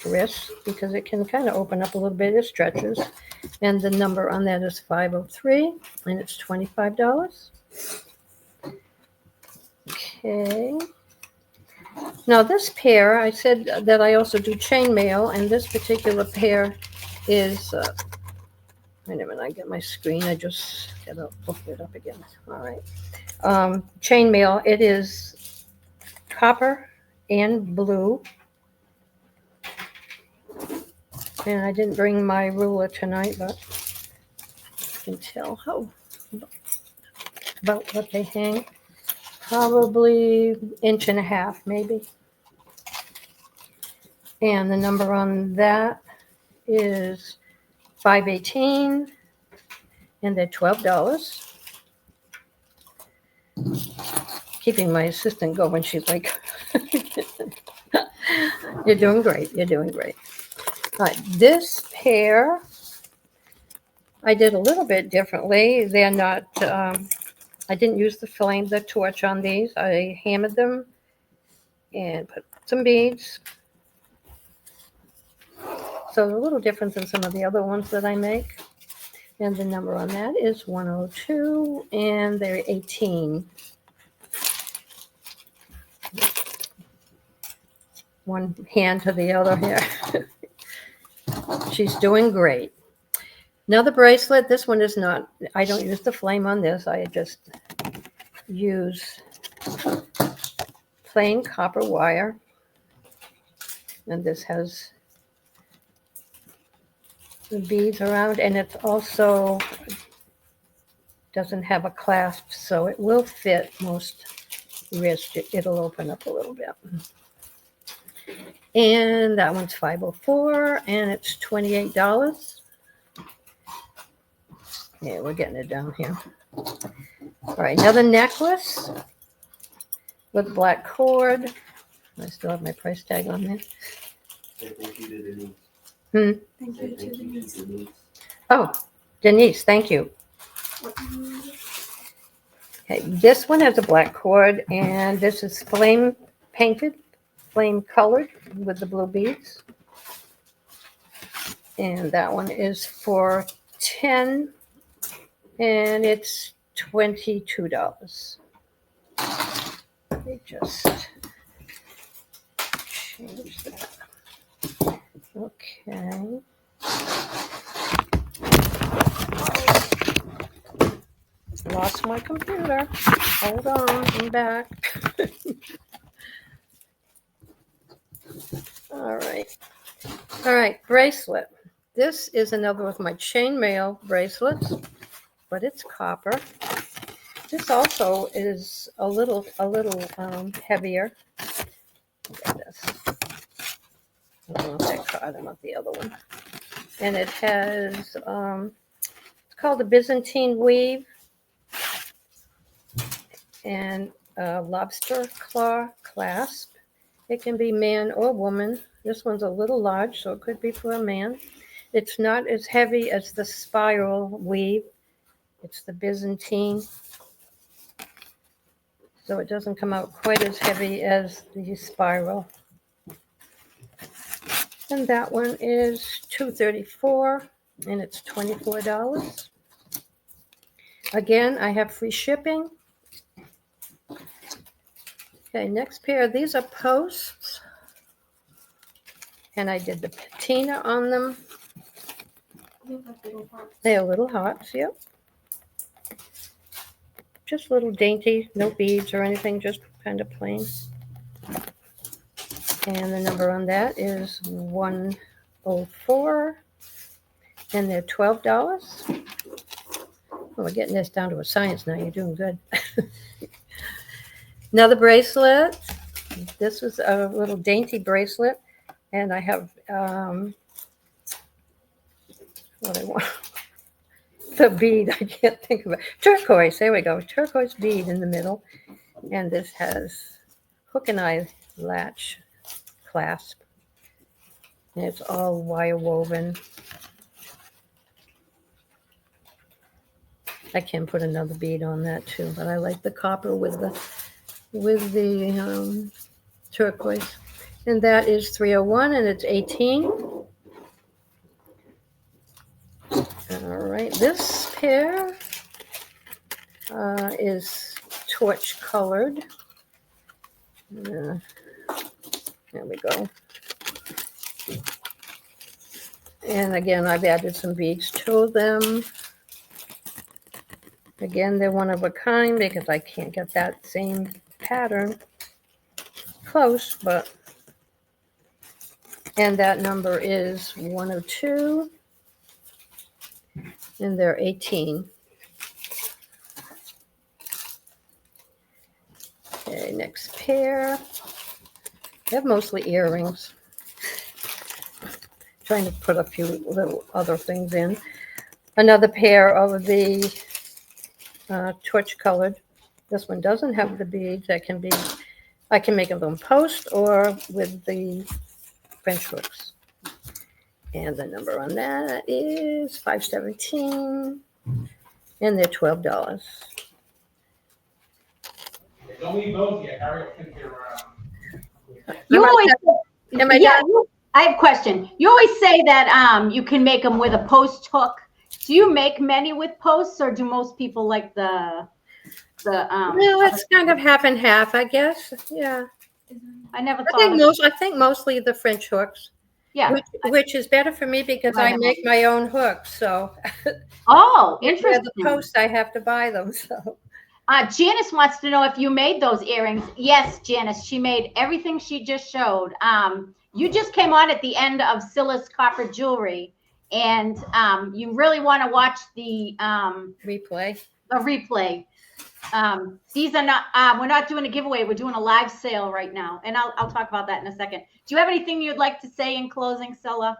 wrists because it can kind of open up a little bit. It stretches. And the number on that is 503. And it's $25. Okay. Now this pair, I said that I also do chainmail, and this particular pair is, wait a minute, I get my screen, I just gotta open it up again. All right. Chainmail, it is copper and blue. And I didn't bring my ruler tonight, but you can tell how about what they hang. Probably 1.5 inches, maybe. And the number on that is 518, and they're $12. Keeping my assistant going, she's like, you're doing great, you're doing great. All right, this pair, I did a little bit differently. They're not, I didn't use the torch on these. I hammered them and put some beads. So a little different than some of the other ones that I make. And the number on that is 102, and they're 18. One hand to the other here. She's doing great. Another bracelet. This one is not, I don't use the flame on this. I just use plain copper wire. And this has the beads around, and it also doesn't have a clasp, so it will fit most wrists. It'll open up a little bit. And that one's 504, and it's $28. Yeah, we're getting it down here. All right, another necklace with black cord. I still have my price tag on there. Say thank you to Denise. Thank Say you to thank you Denise. to Denise. Oh, Denise, thank you. Okay, this one has a black cord, and this is flame painted, flame colored with the blue beads. And that one is for 10, and it's $22. Let me just change that. Okay. Lost my computer. Hold on, I'm back. All right. All right, bracelet. This is another of my chainmail bracelets, but it's copper. This also is a little heavier. Look at this. I don't know if that card, I want the other one. And it has, it's called the Byzantine weave and a lobster claw clasp. It can be man or woman. This one's a little large, so it could be for a man. It's not as heavy as the spiral weave. It's the Byzantine. So it doesn't come out quite as heavy as the spiral. And that one is $234, and it's $24. Again, I have free shipping. Okay, next pair. These are posts, and I did the patina on them. They're little hearts, yep. Just little dainty, no beads or anything, just kind of plain. And the number on that is 104, and they're $12. Oh, we're getting this down to a science now. You're doing good. Another bracelet. This was a little dainty bracelet, and I have what I want. The bead, I can't think of it. Turquoise, there we go. Turquoise bead in the middle. And this has hook and eye latch clasp. And it's all wire woven. I can put another bead on that too, but I like the copper with the turquoise. And that is 301, and it's 18. All right, this pair is torch colored. There we go. And again, I've added some beads to them. Again, they're one of a kind because I can't get that same pattern close, but, and that number is 102. And they're 18. Okay, next pair. They have mostly earrings. trying to put a few little other things in. Another pair of the torch colored. This one doesn't have the beads. I can make them post or with the French hooks. And the number on that is 517, and they're $12. Don't leave those yet. Harry will think you're You Am I always, Am I yeah, done? I have a question. You always say that you can make them with a post hook. Do you make many with posts, or do most people like the No, it's kind of half and half, I guess. Yeah. I never I thought think of, I think mostly the French hooks, yeah. which is better for me because Right I on. make my own hooks. So Oh, where interesting. the post, I have to buy them. So Janice wants to know if you made those earrings. Yes, Janice, she made everything she just showed. You just came on at the end of Scylla's Copper Jewelry, and you really want to watch the replay. replay. These are not, we're not doing a giveaway. We're doing a live sale right now. And I'll talk about that in a second. Do you have anything you'd like to say in closing, Scylla?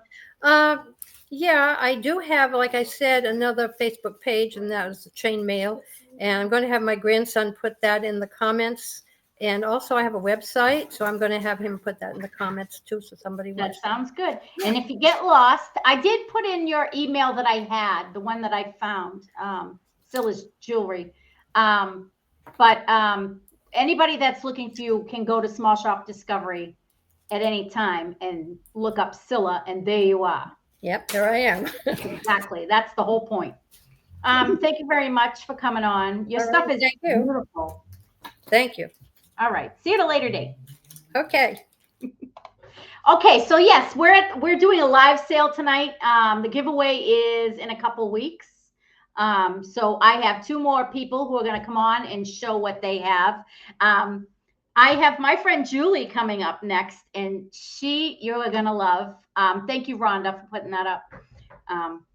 Yeah, I do have, like I said, another Facebook page, and that was Chainmail. And I'm going to have my grandson put that in the comments. And also I have a website, so I'm going to have him put that in the comments too, so somebody That wants. sounds good. And if you get lost, I did put in your email that I had, the one that I found, Scylla's Jewelry. But anybody that's looking for you can go to Small Shop Discovery at any time and look up Scylla, and there you are. Yep, there I am. Exactly. That's the whole point. Thank you very much for coming on. Your All stuff right, is thank you. beautiful. Thank you. All right. See you at a later date. Okay. Okay, so yes, we're doing a live sale tonight. The giveaway is in a couple weeks. So I have 2 more people who are going to come on and show what they have. I have my friend Julie coming up next, and you're going to love. Thank you, Rhonda, for putting that up.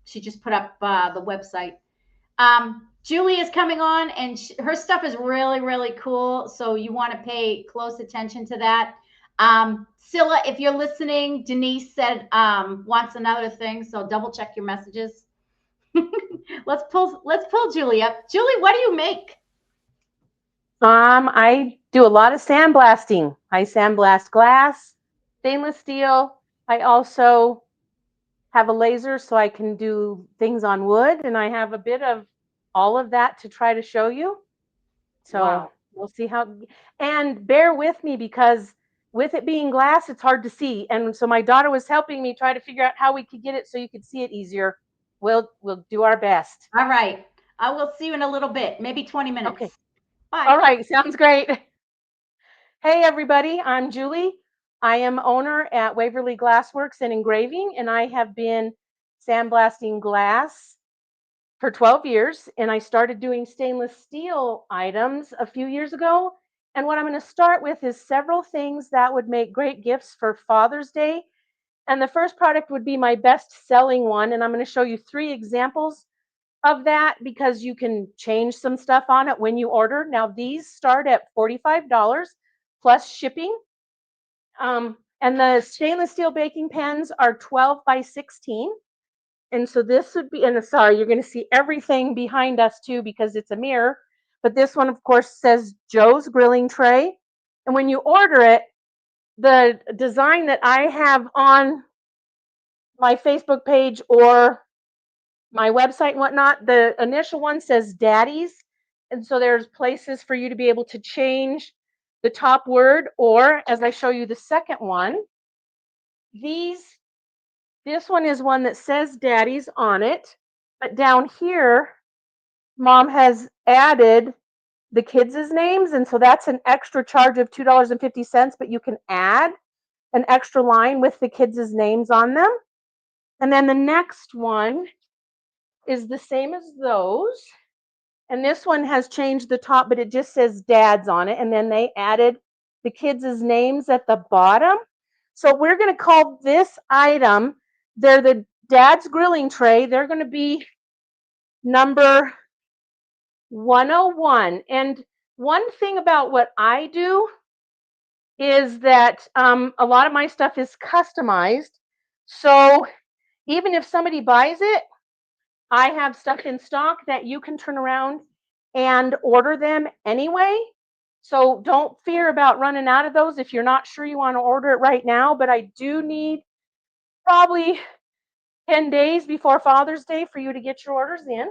She just put up the website. Julie is coming on, and her stuff is really, really cool. So you want to pay close attention to that. Scylla, if you're listening, Denise said wants another thing, so double check your messages. Let's pull Julie up. Julie, what do you make? I do a lot of sandblasting. I sandblast glass, stainless steel. I also have a laser so I can do things on wood, and I have a bit of all of that to try to show you. So Wow. we'll see how, and bear with me because with it being glass, it's hard to see. And so my daughter was helping me try to figure out how we could get it so you could see it easier. We'll do our best. All right. I will see you in a little bit, maybe 20 minutes. Okay. Bye. All right. Sounds great. Hey, everybody. I'm Julie. I am owner at Waverly Glassworks and Engraving, and I have been sandblasting glass for 12 years. And I started doing stainless steel items a few years ago. And what I'm going to start with is several things that would make great gifts for Father's Day. And the first product would be my best selling one. And I'm going to show you 3 examples of that because you can change some stuff on it when you order. Now, these start at $45 plus shipping. And the stainless steel baking pans are 12 by 16. And so this would be, and sorry, you're going to see everything behind us too because it's a mirror. But this one, of course, says Joe's Grilling Tray. And when you order it, the design that I have on my Facebook page or my website and whatnot, the initial one says Daddy's. And so there's places for you to be able to change the top word, or as I show you the second one, this one is one that says Daddy's on it, but down here, Mom has added the kids' names, and so that's an extra charge of $2.50, but you can add an extra line with the kids' names on them. And then the next one is the same as those. And this one has changed the top, but it just says Dad's on it. And then they added the kids' names at the bottom. So we're going to call this item, they're the Dad's Grilling Tray. They're going to be number 101. And one thing about what I do is that a lot of my stuff is customized. So even if somebody buys it, I have stuff in stock that you can turn around and order them anyway. So don't fear about running out of those if you're not sure you want to order it right now. But I do need probably 10 days before Father's Day for you to get your orders in.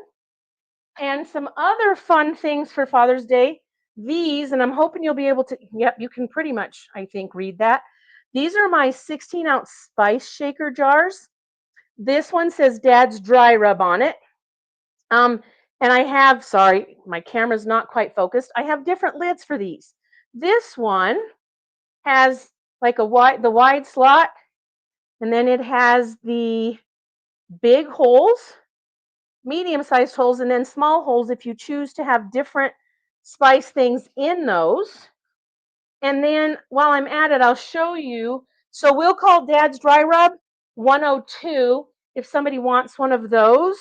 And some other fun things for Father's Day, these, and I'm hoping you'll be able to, yep, you can pretty much, I think, read that. These are my 16-ounce spice shaker jars. This one says Dad's Dry Rub on it. And I have, sorry, my camera's not quite focused. I have different lids for these. This one has like the wide slot, and then it has the big holes, medium-sized holes, and then small holes if you choose to have different spice things in those. And then while I'm at it, I'll show you. So we'll call Dad's Dry Rub 102 if somebody wants one of those.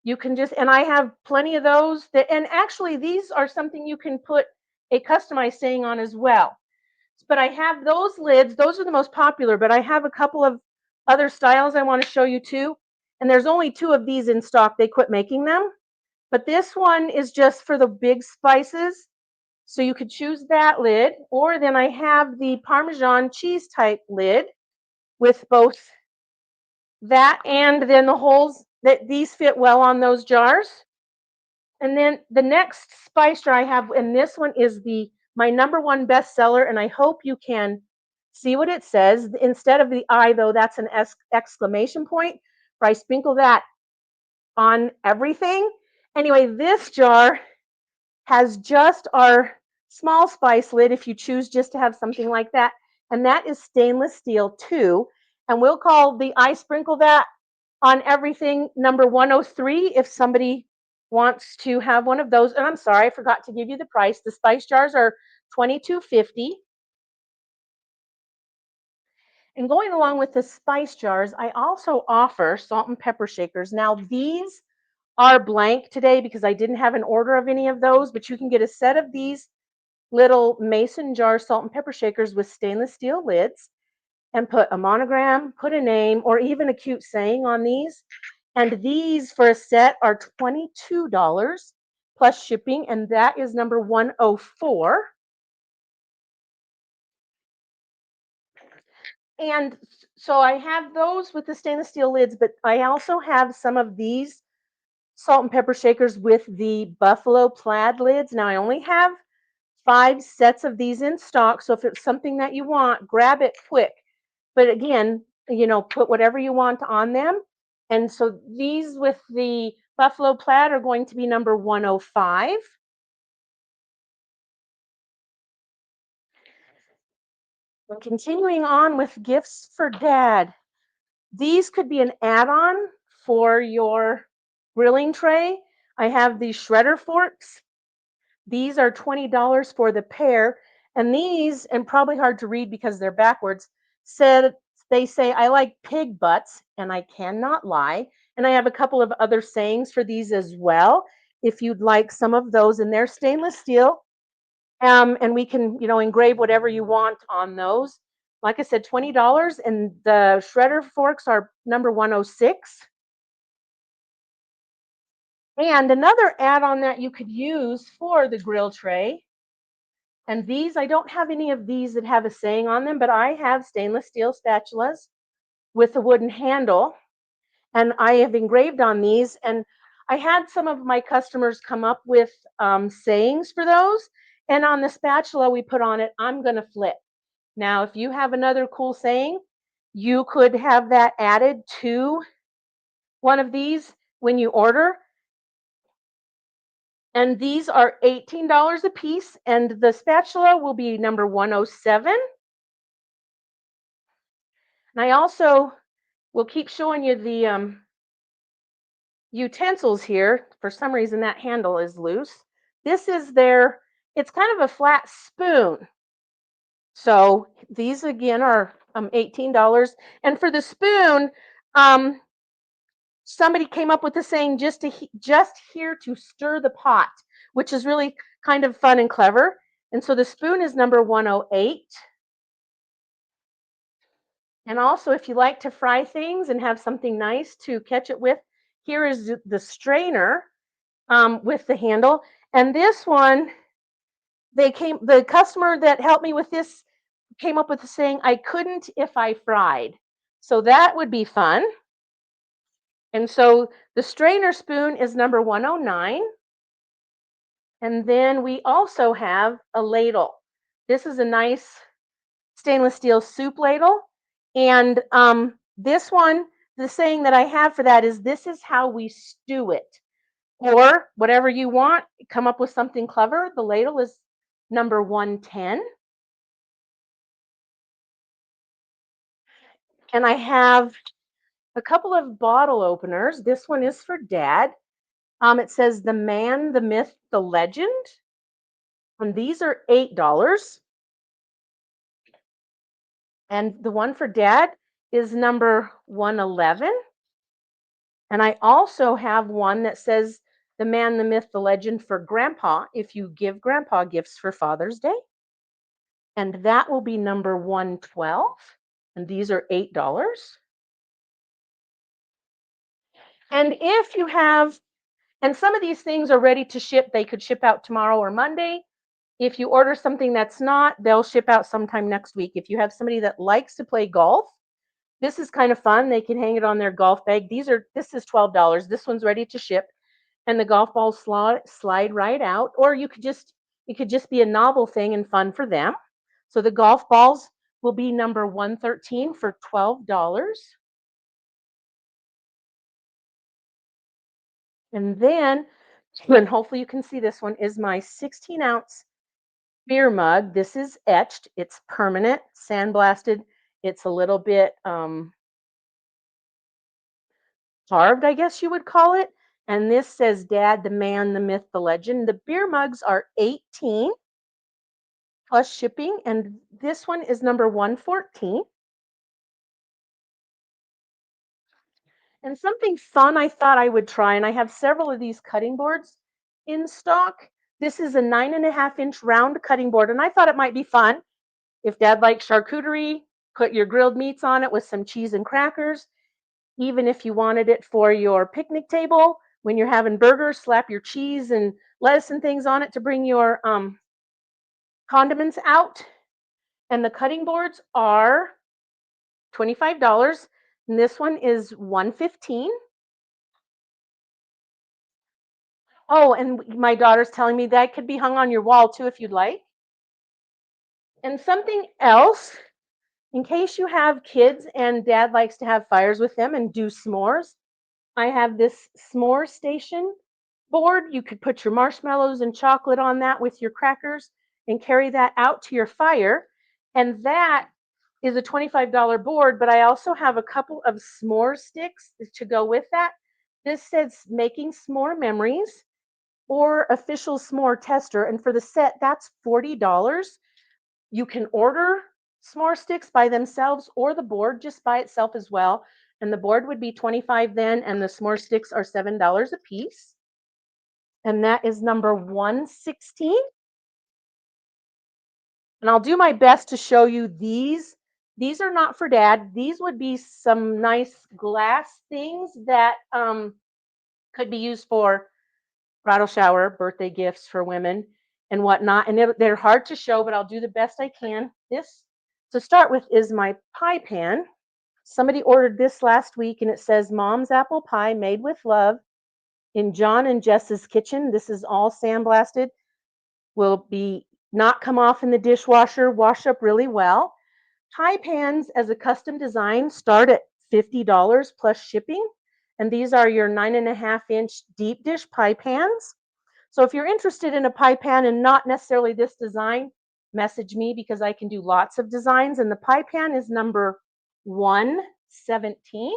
You can just, and I have plenty of those that, and actually these are something you can put a customized saying on as well. But I have those lids, those are the most popular, but I have a couple of other styles I want to show you too. And there's only 2 of these in stock. They quit making them. But this one is just for the big spices. So you could choose that lid, or then I have the Parmesan cheese type lid with both that and then the holes that these fit well on those jars. And then the next spice jar I have, and this one is my #1 bestseller, and I hope you can see what it says. Instead of the I, though, that's an exclamation point, where I sprinkle that on everything. Anyway, this jar has just our small spice lid if you choose just to have something like that. And that is stainless steel too. And we'll call the I sprinkle that on everything #103 if somebody wants to have one of those. And I'm sorry, I forgot to give you the price. The spice jars are $22.50. And going along with the spice jars, I also offer salt and pepper shakers. Now these are blank today because I didn't have an order of any of those, but you can get a set of these little mason jar salt and pepper shakers with stainless steel lids and put a monogram, put a name, or even a cute saying on these. And these for a set are $22 plus shipping, and that is #104. And so I have those with the stainless steel lids, but I also have some of these salt and pepper shakers with the buffalo plaid lids. Now I only have 5 sets of these in stock, so if it's something that you want, grab it quick. But again, put whatever you want on them. And so these with the buffalo plaid are going to be #105. And continuing on with gifts for Dad. These could be an add-on for your grilling tray. I have these shredder forks. These are $20 for the pair. And these, and probably hard to read because they're backwards, they say, I like pig butts, and I cannot lie. And I have a couple of other sayings for these as well, if you'd like some of those. And they're stainless steel. And we can, engrave whatever you want on those. Like I said, $20, and the shredder forks are #106. And another add-on that you could use for the grill tray, and these, I don't have any of these that have a saying on them, but I have stainless steel spatulas with a wooden handle, and I have engraved on these. And I had some of my customers come up with sayings for those, and on the spatula we put on it, I'm going to flip. Now, if you have another cool saying, you could have that added to one of these when you order. And these are $18 a piece, and the spatula will be #107. And I also will keep showing you the utensils here. For some reason, that handle is loose. This is it's kind of a flat spoon. So these again are $18. And for the spoon, somebody came up with the saying, just here to stir the pot, which is really kind of fun and clever. And so the spoon is #108. And also, if you like to fry things and have something nice to catch it with, here is the strainer with the handle. And this one, the customer that helped me with this came up with the saying, I couldn't if I fried. So that would be fun. And so the strainer spoon is number 109. And then we also have a ladle. This is a nice stainless steel soup ladle. And this one, the saying that I have for that is, this is how we stew it. Or whatever you want, come up with something clever. The ladle is number 110. And I have a couple of bottle openers. This one is for Dad. It says the man, the myth, the legend. And these are $8. And the one for Dad is number 111. And I also have one that says the man, the myth, the legend for Grandpa, if you give Grandpa gifts for Father's Day. And that will be number 112. And these are $8. And if you have, and some of these things are ready to ship, they could ship out tomorrow or Monday. If you order something that's not, they'll ship out sometime next week. If you have somebody that likes to play golf, this is kind of fun. They can hang it on their golf bag. This is $12. This one's ready to ship, and the golf balls slide right out. Or it could just be a novel thing and fun for them. So the golf balls will be number 113 for $12. And then, and hopefully you can see this one, is my 16-ounce beer mug. This is etched. It's permanent, sandblasted. It's a little bit carved, I guess you would call it. And this says Dad, the man, the myth, the legend. The beer mugs are 18 plus shipping. And this one is number 114. And something fun I thought I would try, and I have several of these cutting boards in stock. This is a 9.5-inch round cutting board, and I thought it might be fun. If Dad likes charcuterie, put your grilled meats on it with some cheese and crackers. Even if you wanted it for your picnic table, when you're having burgers, slap your cheese and lettuce and things on it to bring your condiments out. And the cutting boards are $25. And this one is $115. Oh, and my daughter's telling me that could be hung on your wall too if you'd like. And something else, in case you have kids and Dad likes to have fires with them and do s'mores, I have this s'more station board. You could put your marshmallows and chocolate on that with your crackers and carry that out to your fire. And that is a $25 board, but I also have a couple of s'more sticks to go with that. This says making s'more memories or official s'more tester. And for the set, that's $40. You can order s'more sticks by themselves or the board just by itself as well. And the board would be $25 then, and the s'more sticks are $7 a piece. And that is number 116. And I'll do my best to show you these. These are not for Dad. These would be some nice glass things that could be used for bridal shower, birthday gifts for women and whatnot. And they're hard to show, but I'll do the best I can. This, to start with, is my pie pan. Somebody ordered this last week, and it says Mom's apple pie made with love in John and Jess's kitchen. This is all sandblasted. Will be not come off in the dishwasher, wash up really well. Pie pans as a custom design start at $50 plus shipping. And these are your 9.5-inch deep dish pie pans. So if you're interested in a pie pan and not necessarily this design, message me because I can do lots of designs. And the pie pan is number 117.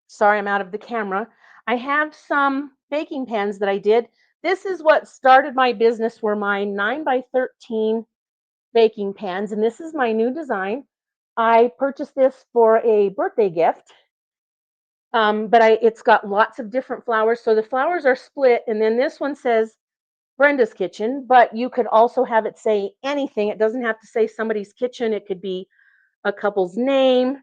Sorry, I'm out of the camera. I have some baking pans that I did. This is what started my business, were my 9x13 baking pans. And this is my new design. I purchased this for a birthday gift. But it's got lots of different flowers. So the flowers are split. And then this one says Brenda's Kitchen, but you could also have it say anything. It doesn't have to say somebody's kitchen. It could be a couple's name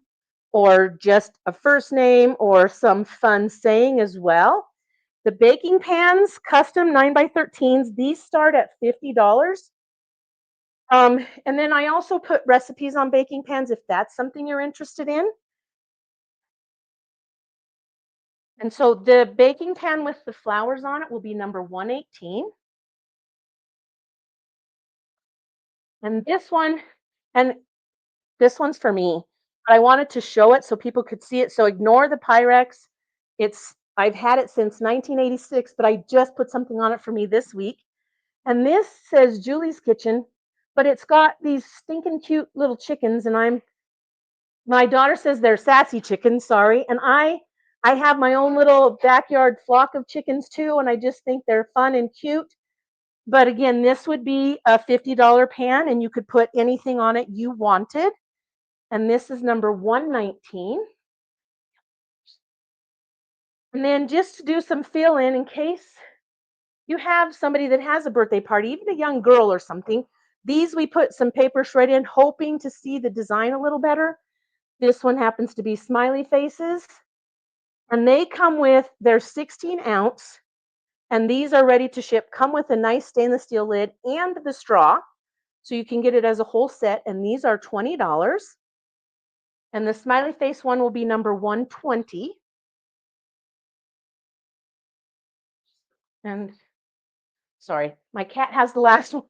or just a first name or some fun saying as well. The baking pans, custom 9x13s, these start at $50. And then I also put recipes on baking pans if that's something you're interested in. And so the baking pan with the flowers on it will be number 118. And this one's for me. But I wanted to show it so people could see it. So ignore the Pyrex. I've had it since 1986, but I just put something on it for me this week. And this says Julie's Kitchen, but it's got these stinking cute little chickens, and my daughter says they're sassy chickens, sorry. And I have my own little backyard flock of chickens too, and I just think they're fun and cute. But again, this would be a $50 pan, and you could put anything on it you wanted. And this is number 119. And then just to do some fill in case you have somebody that has a birthday party, even a young girl or something, these we put some paper shred in, hoping to see the design a little better. This one happens to be smiley faces. And they come with their 16 ounce, and these are ready to ship, come with a nice stainless steel lid and the straw. So you can get it as a whole set, and these are $20. And the smiley face one will be number 120. And sorry, my cat has the last one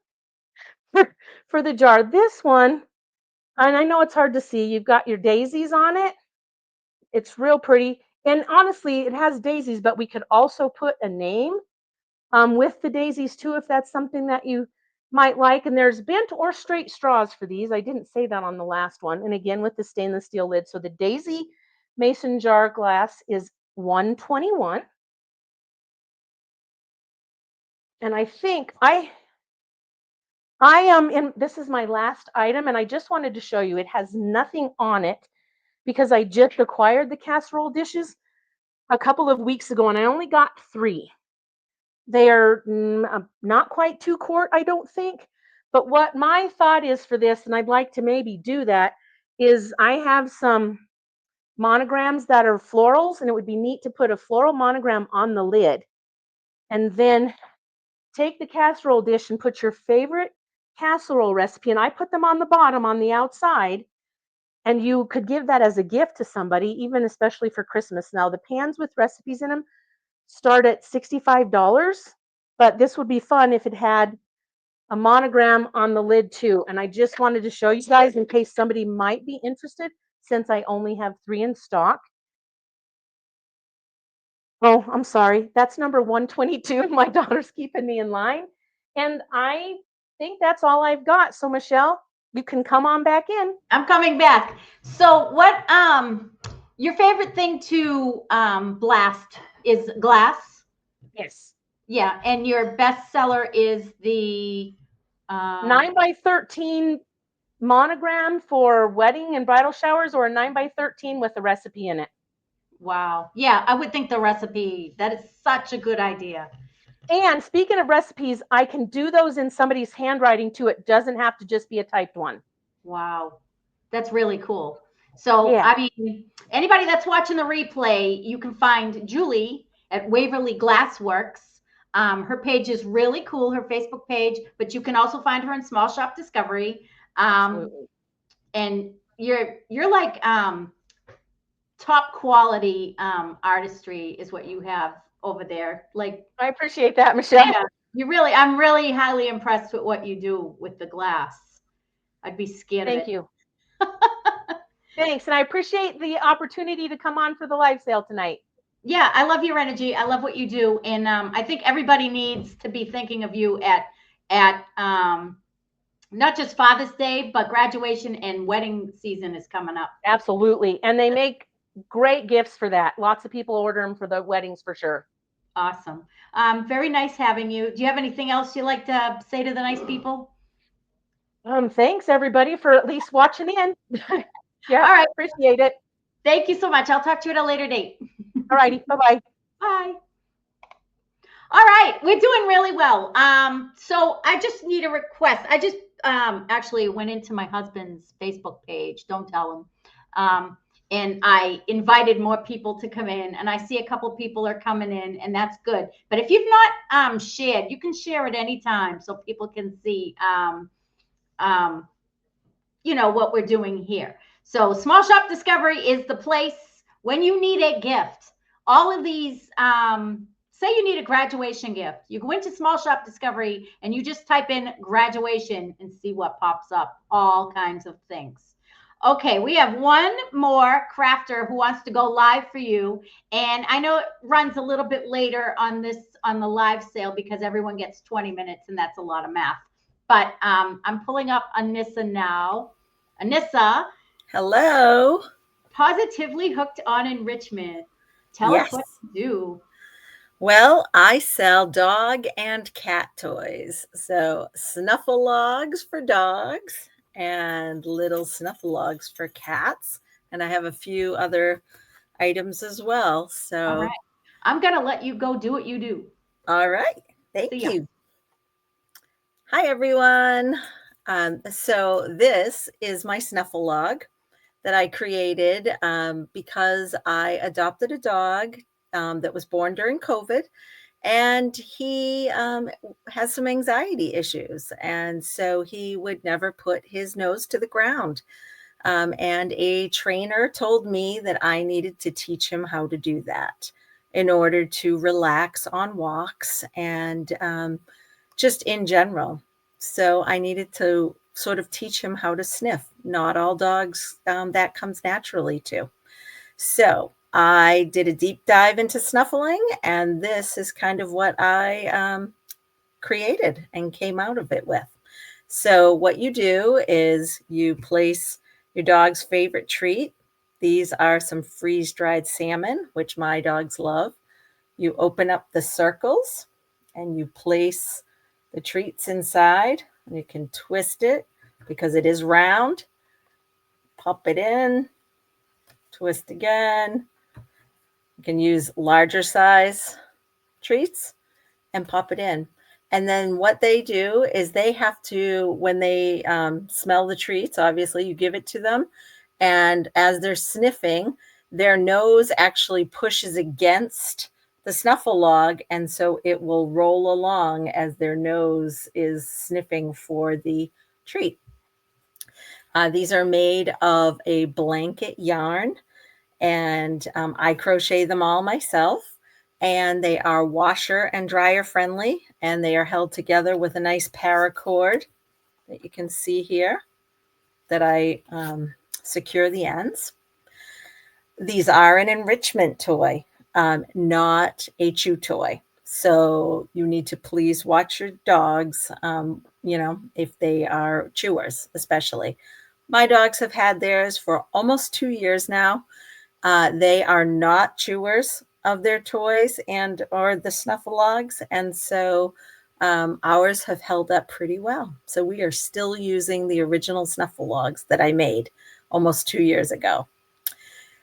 for the jar. This one, and I know it's hard to see, you've got your daisies on it. It's real pretty. And honestly, it has daisies, but we could also put a name with the daisies too, if that's something that you might like. And there's bent or straight straws for these. I didn't say that on the last one. And again, with the stainless steel lid. So the daisy mason jar glass is $121. And I think I am in, this is my last item, and I just wanted to show you, it has nothing on it because I just acquired the casserole dishes a couple of weeks ago, and I only got 3. They are not quite 2 quart, I don't think. But what my thought is for this, and I'd like to maybe do that, is I have some monograms that are florals, and it would be neat to put a floral monogram on the lid. And then take the casserole dish and put your favorite casserole recipe, and I put them on the bottom on the outside, and you could give that as a gift to somebody, even especially for Christmas. Now, the pans with recipes in them start at $65, but this would be fun if it had a monogram on the lid too. And I just wanted to show you guys in case somebody might be interested, since I only have 3 in stock. Oh, I'm sorry. That's number 122. My daughter's keeping me in line. And I think that's all I've got. So Michelle, you can come on back in. I'm coming back. So what your favorite thing to blast is glass? Yes. Yeah, and your best seller is the 9x13 monogram for wedding and bridal showers, or a 9x13 with a recipe in it. Wow. Yeah, I would think the recipe, that is such a good idea. And speaking of recipes, I can do those in somebody's handwriting too. It doesn't have to just be a typed one. Wow. That's really cool. So, Yeah. I mean, anybody that's watching the replay, you can find Julie at Waverly Glassworks. Her page is really cool, her Facebook page, but you can also find her in Small Shop Discovery. Absolutely. And you're like top quality artistry is what you have over there. Like, I appreciate that, Michelle. yeah, I'm really highly impressed with what you do with the glass. I'd be scared of it. Thank you. Thanks. And I appreciate the opportunity to come on for the live sale tonight. Yeah, I love your energy. I love what you do. And I think everybody needs to be thinking of you at not just Father's Day, but graduation and wedding season is coming up. Absolutely. And they make great gifts for that. Lots of people order them for the weddings for sure. Awesome. Very nice having you. Do you have anything else you'd like to say to the nice people? Thanks everybody for at least watching in. Yeah, All right. Appreciate it. Thank you so much. I'll talk to you at a later date. All righty. Bye-bye. Bye. All right, we're doing really well. So I just need a request. I just actually went into my husband's Facebook page. Don't tell him. And I invited more people to come in, and I see a couple people are coming in, and that's good. But if you've not shared, you can share at any time so people can see what we're doing here. So Small Shop Discovery is the place when you need a gift. All of these, say you need a graduation gift. You go into Small Shop Discovery and you just type in graduation and see what pops up. All kinds of things. Okay, we have one more crafter who wants to go live for you. And I know it runs a little bit later on the live sale because everyone gets 20 minutes and that's a lot of math. But I'm pulling up Anissa now. Anissa, Hello. positively hooked on enrichment. Tell us what you do. Well, I sell dog and cat toys. So Snuffle-Logs for dogs and little Snuffle-Logs for cats. And I have a few other items as well. So, All right. I'm going to let you go do what you do. All right. Thank See ya. you. Hi, everyone. So this is my Snuffle-Log that I created because I adopted a dog that was born during COVID, and he has some anxiety issues. And so he would never put his nose to the ground. And a trainer told me that I needed to teach him how to do that in order to relax on walks and just in general. So I needed to sort of teach him how to sniff. Not all dogs that comes naturally to. So I did a deep dive into snuffling, and this is kind of what I created and came out of it with. So what you do is you place your dog's favorite treat. These are some freeze-dried salmon, which my dogs love. You open up the circles and you place the treats inside, and you can twist it because it is round. Pop it in, twist again. You can use larger size treats and pop it in. And then what they do is they have to, when they smell the treats, obviously you give it to them. And as they're sniffing, their nose actually pushes against the Snuffle-Log, and so it will roll along as their nose is sniffing for the treat. These are made of a blanket yarn, and I crochet them all myself, and they are washer and dryer friendly, and they are held together with a nice paracord that you can see here that I secure the ends. These are an enrichment toy. Not a chew toy. So you need to please watch your dogs, if they are chewers, especially. My dogs have had theirs for almost 2 years now. They are not chewers of their toys or the Snuffle-Logs. And so ours have held up pretty well. So we are still using the original Snuffle-Logs that I made almost 2 years ago.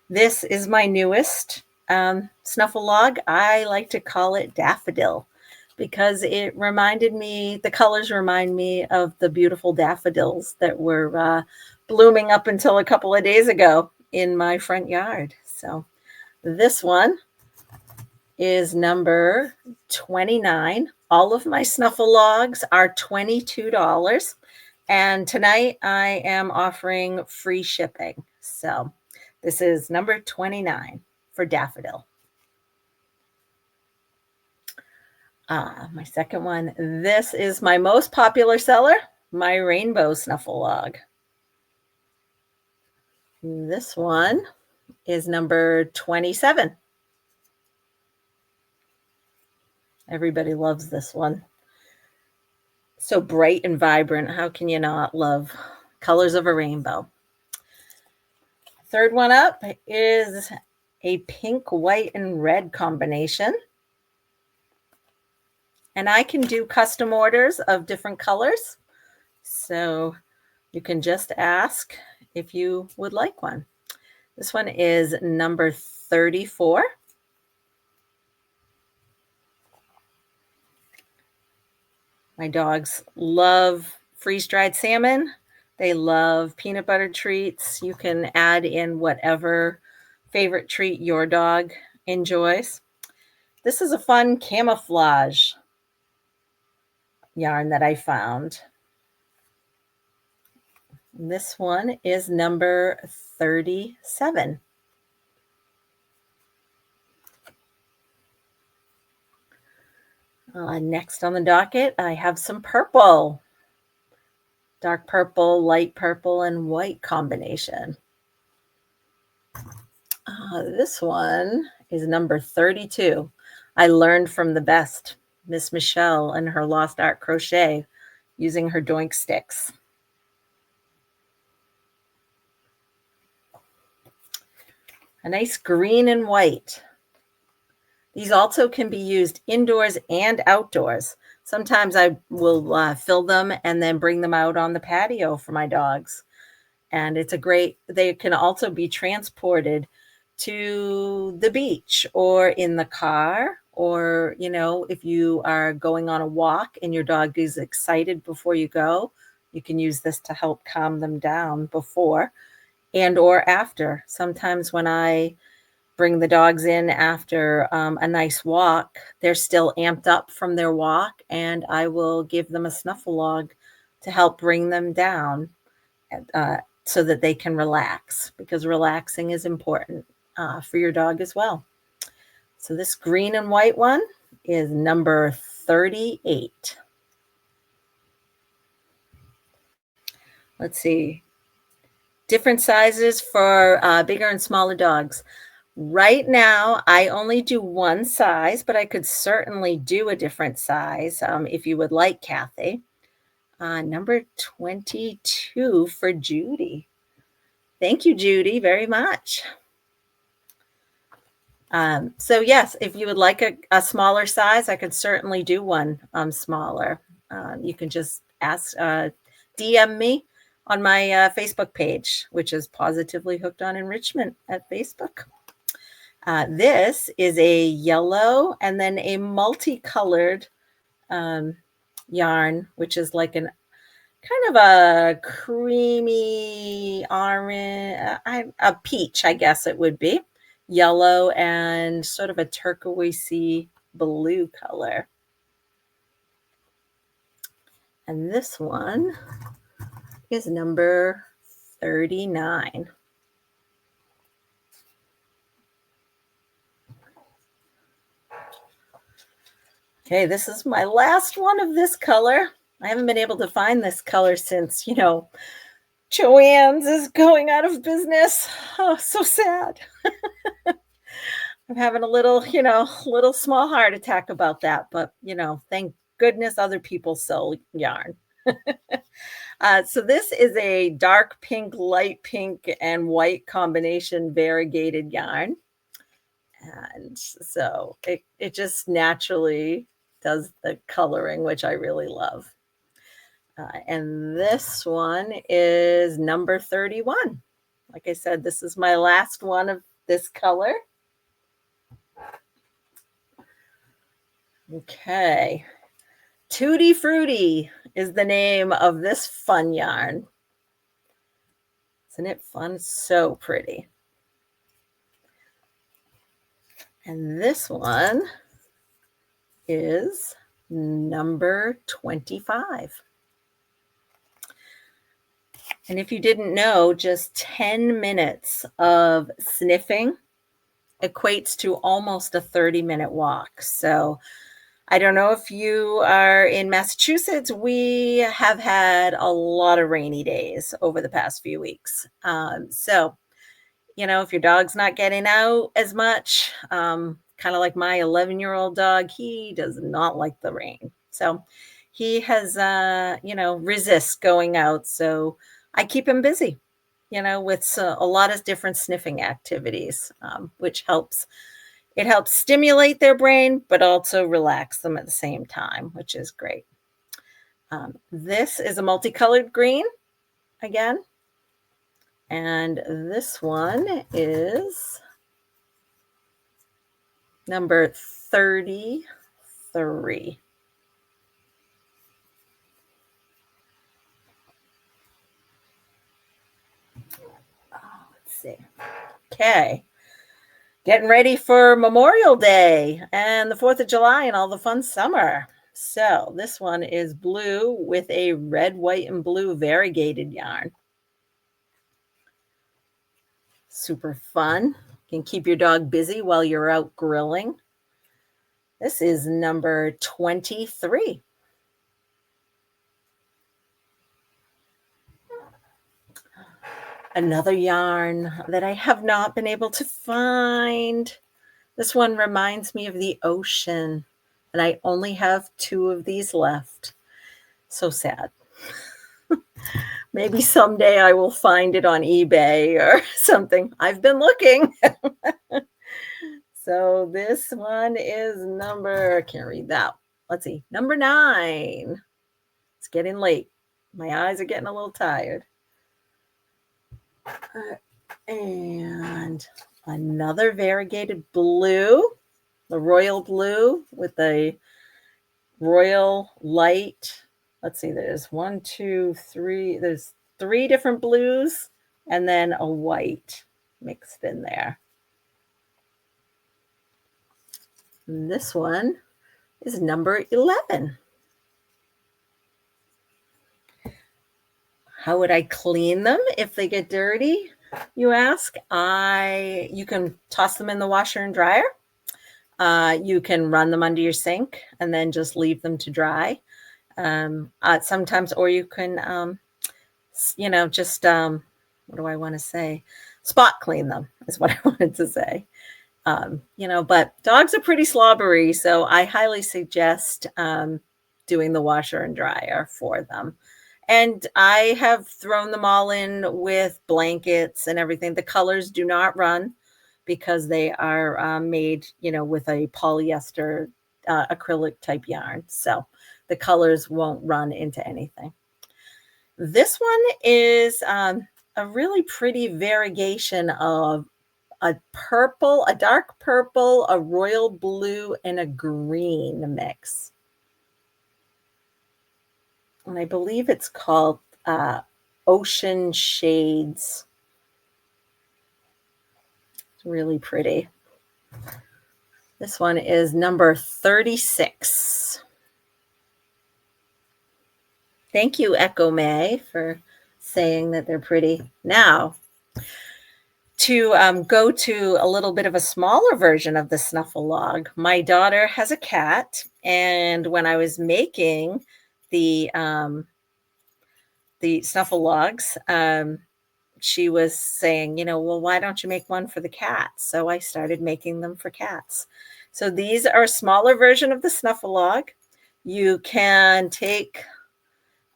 This is my newest Snuffle-Log. I like to call it Daffodil because the colors remind me of the beautiful daffodils that were blooming up until a couple of days ago in my front yard. So this one is number 29. All of my Snuffle-Logs are $22. And tonight I am offering free shipping. So this is number 29 for Daffodil. My second one. This is my most popular seller, my Rainbow Snuffle-Log. This one is number 27. Everybody loves this one. So bright and vibrant. How can you not love colors of a rainbow? Third one up is a pink, white, and red combination. And I can do custom orders of different colors. So you can just ask if you would like one. This one is number 34. My dogs love freeze-dried salmon. They love peanut butter treats. You can add in whatever favorite treat your dog enjoys. This is a fun camouflage yarn that I found. This one is number 37. Next on the docket, I have some purple. Dark purple, light purple, and white combination. This one is number 32. I learned from the best, Miss Michelle and her Lost Art Crochet, using her Doink sticks. A nice green and white. These also can be used indoors and outdoors. Sometimes I will fill them and then bring them out on the patio for my dogs. And it's a great, they can also be transported to the beach or in the car, or, you know, if you are going on a walk and your dog is excited before you go, you can use this to help calm them down before and or after. Sometimes when I bring the dogs in after a nice walk, they're still amped up from their walk, and I will give them a Snuffalog to help bring them down so that they can relax, because relaxing is important for your dog as well. So this green and white one is number 38. Let's see. Different sizes for bigger and smaller dogs. Right now, I only do one size, but I could certainly do a different size if you would like, Kathy. Number 22 for Judy. Thank you, Judy, very much. So yes, if you would like a smaller size, I could certainly do one smaller. You can just ask, DM me on my Facebook page, which is Positively Hooked on Enrichment at Facebook. This is a yellow and then a multicolored yarn, which is like an kind of a creamy orange, a peach, I guess it would be. Yellow and sort of a turquoisey blue color. And this one is number 39. Okay, this is my last one of this color. I haven't been able to find this color since, you know, Joann's is going out of business. Oh, so sad. I'm having a little, you know, little small heart attack about that. But, you know, thank goodness other people sell yarn. So this is a dark pink, light pink, and white combination variegated yarn. And so it just naturally does the coloring, which I really love. And this one is number 31. Like I said, this is my last one of this color. Okay. Tutti Frutti is the name of this fun yarn. Isn't it fun? So pretty. And this one is number 25. And if you didn't know, just 10 minutes of sniffing equates to almost a 30-minute walk. So I don't know if you are in Massachusetts. We have had a lot of rainy days over the past few weeks. So, you know, if your dog's not getting out as much, kind of like my 11-year-old dog, he does not like the rain. So he has, you know, resists going out. So I keep him busy, you know, with a lot of different sniffing activities, which helps. It helps stimulate their brain, but also relax them at the same time, which is great. This is a multicolored green again. And this one is number 33. Okay. Getting ready for Memorial Day and the 4th of July and all the fun summer. So this one is blue with a red, white, and blue variegated yarn. Super fun. Can keep your dog busy while you're out grilling. This is number 23. Another yarn that I have not been able to find. This one reminds me of the ocean, and I only have 2 of these left. So sad. Maybe someday I will find it on eBay or something. I've been looking. So this one is number, I can't read that. Let's see, number 9. It's getting late. My eyes are getting a little tired. And another variegated blue, the royal blue with the royal light. Let's see, there's 1, 2, 3. There's 3 different blues and then a white mixed in there. And this one is number 11. How would I clean them if they get dirty, you ask? You can toss them in the washer and dryer. You can run them under your sink and then just leave them to dry. Sometimes, or you can, just, what do I want to say? Spot clean them is what I wanted to say. But dogs are pretty slobbery, so I highly suggest doing the washer and dryer for them. And I have thrown them all in with blankets and everything. The colors do not run because they are made, with a polyester acrylic type yarn. So the colors won't run into anything. This one is a really pretty variegation of a purple, a dark purple, a royal blue, and a green mix. And I believe it's called Ocean Shades. It's really pretty. This one is number 36. Thank you, Echo May, for saying that they're pretty. Now, to go to a little bit of a smaller version of the Snuffle Log, my daughter has a cat, and when I was making the Snuffle Logs, she was saying, well, why don't you make one for the cats? So I started making them for cats. So these are a smaller version of the Snuffle Log. You can take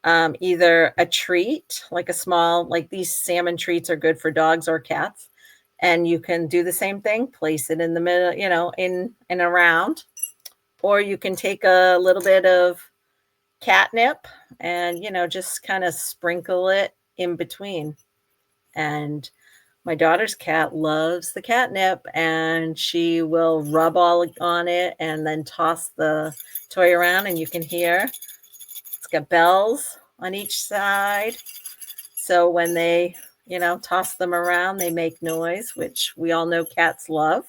either a treat, like a small, like these salmon treats are good for dogs or cats. And you can do the same thing, place it in the middle, in and around. Or you can take a little bit of catnip and, just kind of sprinkle it in between. And my daughter's cat loves the catnip, and she will rub all on it and then toss the toy around, and you can hear it's got bells on each side. So when they, toss them around, they make noise, which we all know cats love.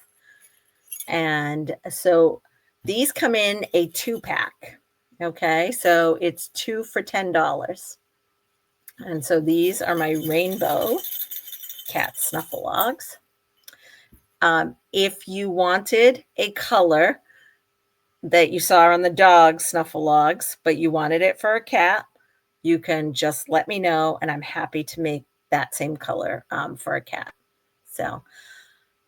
And so these come in a 2-pack. Okay, so it's 2 for $10. And so these are my rainbow cat Snuffle Logs. If you wanted a color that you saw on the dog Snuffle Logs, but you wanted it for a cat, you can just let me know, and I'm happy to make that same color for a cat. So,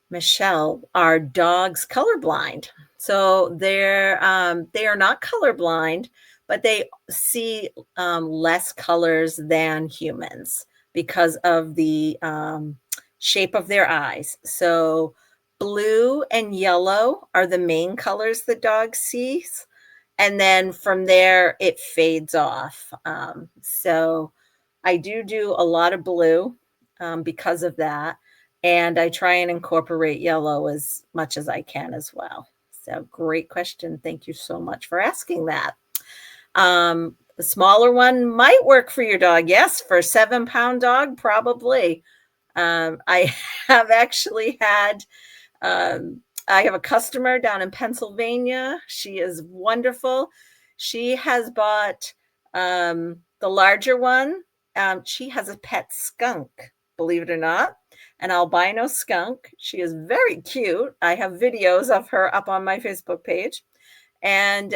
Michelle, our dog's colorblind. So they are not colorblind, but they see less colors than humans because of the shape of their eyes. So blue and yellow are the main colors that dog sees. And then from there, it fades off. So I do a lot of blue because of that. And I try and incorporate yellow as much as I can as well. So great question. Thank you so much for asking that. The smaller one might work for your dog. Yes, for a 7-pound dog, probably. I have actually had, I have a customer down in Pennsylvania. She is wonderful. She has bought the larger one. She has a pet skunk, believe it or not, an albino skunk. She is very cute. I have videos of her up on my Facebook page. And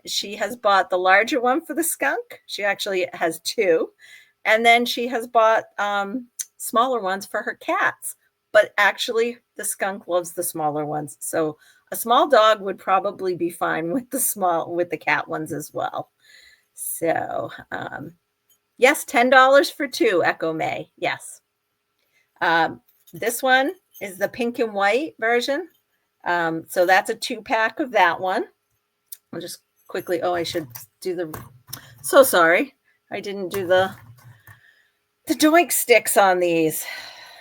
she has bought the larger one for the skunk. She actually has two. And then she has bought smaller ones for her cats. But actually, the skunk loves the smaller ones. So a small dog would probably be fine with the cat ones as well. So yes, $10 for two, Echo May. Yes. This one is the pink and white version. So that's a 2-pack of that one. I'll just quickly, I should do so sorry. I didn't do the doink sticks on these.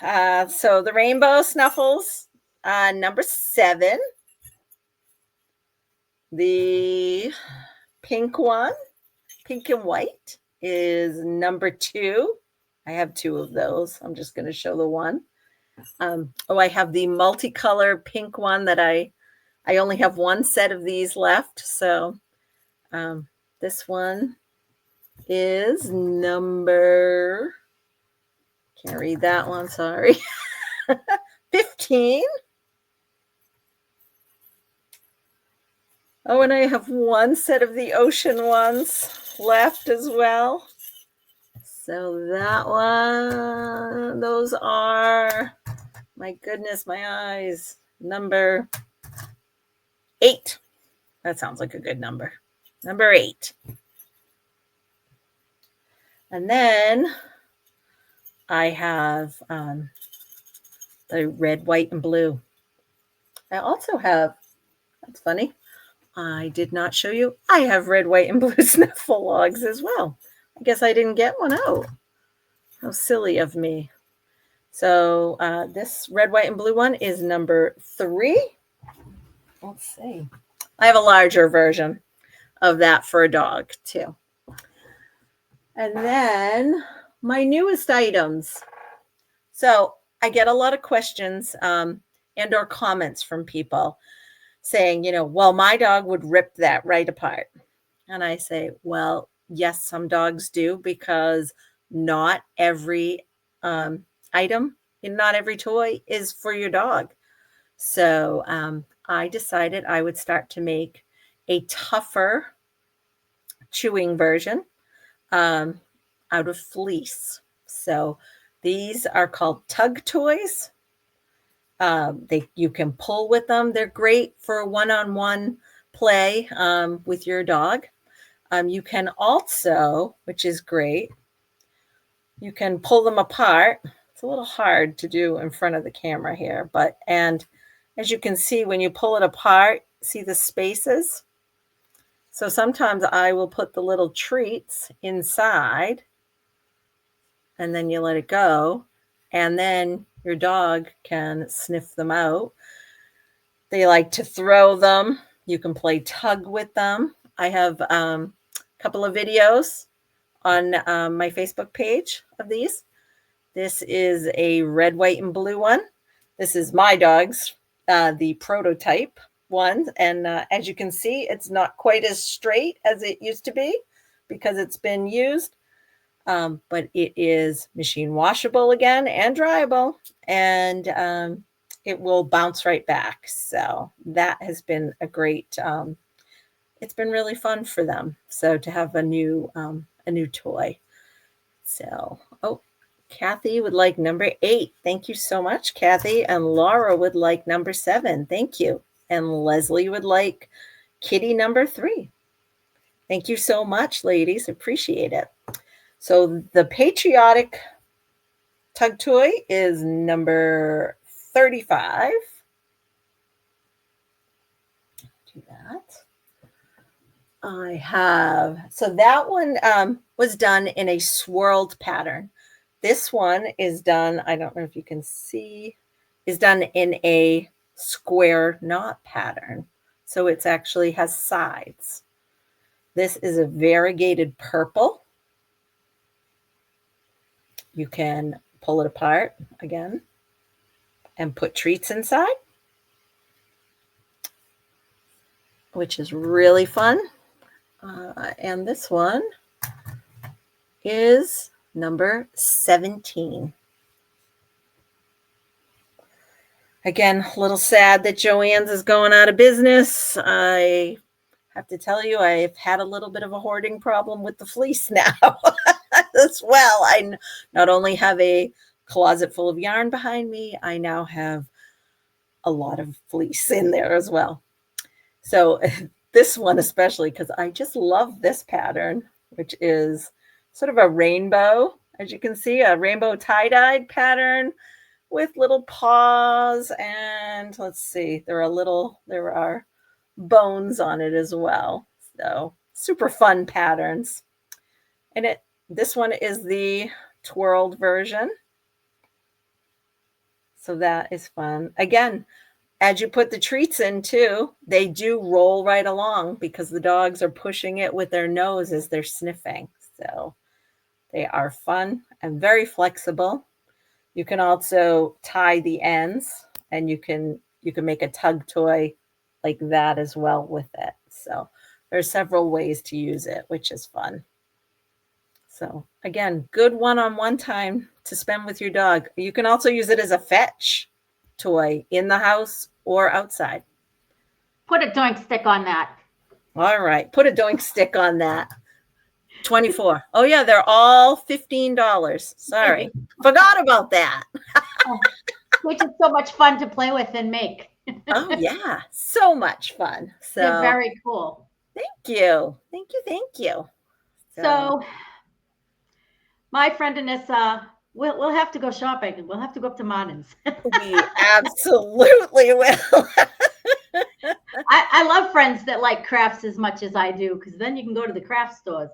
So the Rainbow Snuffles, number 7. The pink one, pink and white, is number 2. I have 2 of those. I'm just going to show the one. I have the multicolor pink one that I only have one set of these left. So this one is number, can't read that one, sorry, 15. And I have one set of the ocean ones left as well. So that one, those are, my goodness, my eyes, number 8. That sounds like a good number. Number 8. And then I have the red, white, and blue. I also have, that's funny, I did not show you, I have red, white, and blue Snufflelogs as well. I guess I didn't get one out. How silly of me. So this red, white, and blue one is number 3. Let's see. I have a larger version of that for a dog too. And then my newest items. So I get a lot of questions and or comments from people saying, well, my dog would rip that right apart. And I say, well, yes, some dogs do, because not every item, not every toy is for your dog. So I decided I would start to make a tougher chewing version out of fleece. So these are called tug toys. You can pull with them. They're great for a one-on-one play with your dog. You can also, which is great, you can pull them apart. It's a little hard to do in front of the camera here, and as you can see, when you pull it apart, see the spaces? So sometimes I will put the little treats inside, and then you let it go, and then your dog can sniff them out. They like to throw them. You can play tug with them. I have a couple of videos on my Facebook page of these. This is a red, white, and blue one. This is my dog's, the prototype one. And as you can see, it's not quite as straight as it used to be because it's been used. But it is machine washable again and dryable, and it will bounce right back. So that has been a great, it's been really fun for them. So to have a new toy. So, Kathy would like number 8. Thank you so much, Kathy. And Laura would like number 7. Thank you. And Leslie would like kitty number 3. Thank you so much, ladies. Appreciate it. So the patriotic tug toy is number 35. Do that. I have, so that one was done in a swirled pattern. This one is done, I don't know if you can see, is done in a square knot pattern. So it's actually has sides. This is a variegated purple. You can pull it apart again and put treats inside, which is really fun. And this one is number 17. Again, a little sad that Joann's is going out of business. I have to tell you, I've had a little bit of a hoarding problem with the fleece now as well. I not only have a closet full of yarn behind me, I now have a lot of fleece in there as well. So this one especially, because I just love this pattern, which is sort of a rainbow, as you can see, a rainbow tie-dyed pattern with little paws, and let's see, there are bones on it as well. So super fun patterns. And this one is the twirled version. So that is fun. Again, as you put the treats in too, they do roll right along because the dogs are pushing it with their nose as they're sniffing. So they are fun and very flexible. You can also tie the ends, and you can make a tug toy like that as well with it. So there are several ways to use it, which is fun. So again, good one-on-one time to spend with your dog. You can also use it as a fetch toy in the house or outside. Put a doink stick on that. All right, put a doink stick on that. 24. Oh yeah, they're all $15. Sorry, forgot about that. Which is so much fun to play with and make. Oh yeah, so much fun. So They're very cool. thank you. So, my friend Anissa, we'll have to go shopping. We'll have to go up to Martin's. We absolutely will. I love friends that like crafts as much as I do, because then you can go to the craft stores.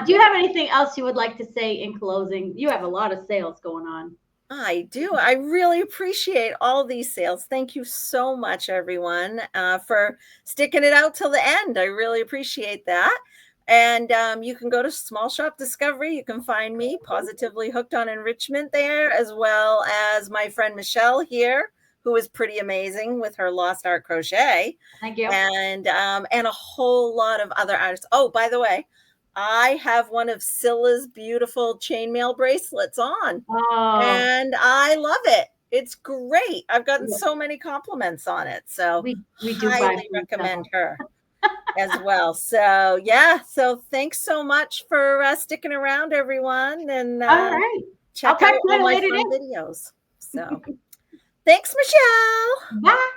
Do you have anything else you would like to say in closing? You have a lot of sales going on. I do. I really appreciate all these sales. Thank you so much, everyone, for sticking it out till the end. I really appreciate that. And you can go to Small Shop Discovery. You can find me Positively Hooked on Enrichment there, as well as my friend Michelle here, who is pretty amazing with her Lost Art Crochet. Thank you. And a whole lot of other artists. Oh, by the way, I have one of Scylla's beautiful chainmail bracelets on, and I love it. It's great. I've gotten so many compliments on it. So we do highly recommend her as well. So yeah, so thanks so much for sticking around, everyone, and all right, check out all my fun videos. So thanks, Michelle. Bye.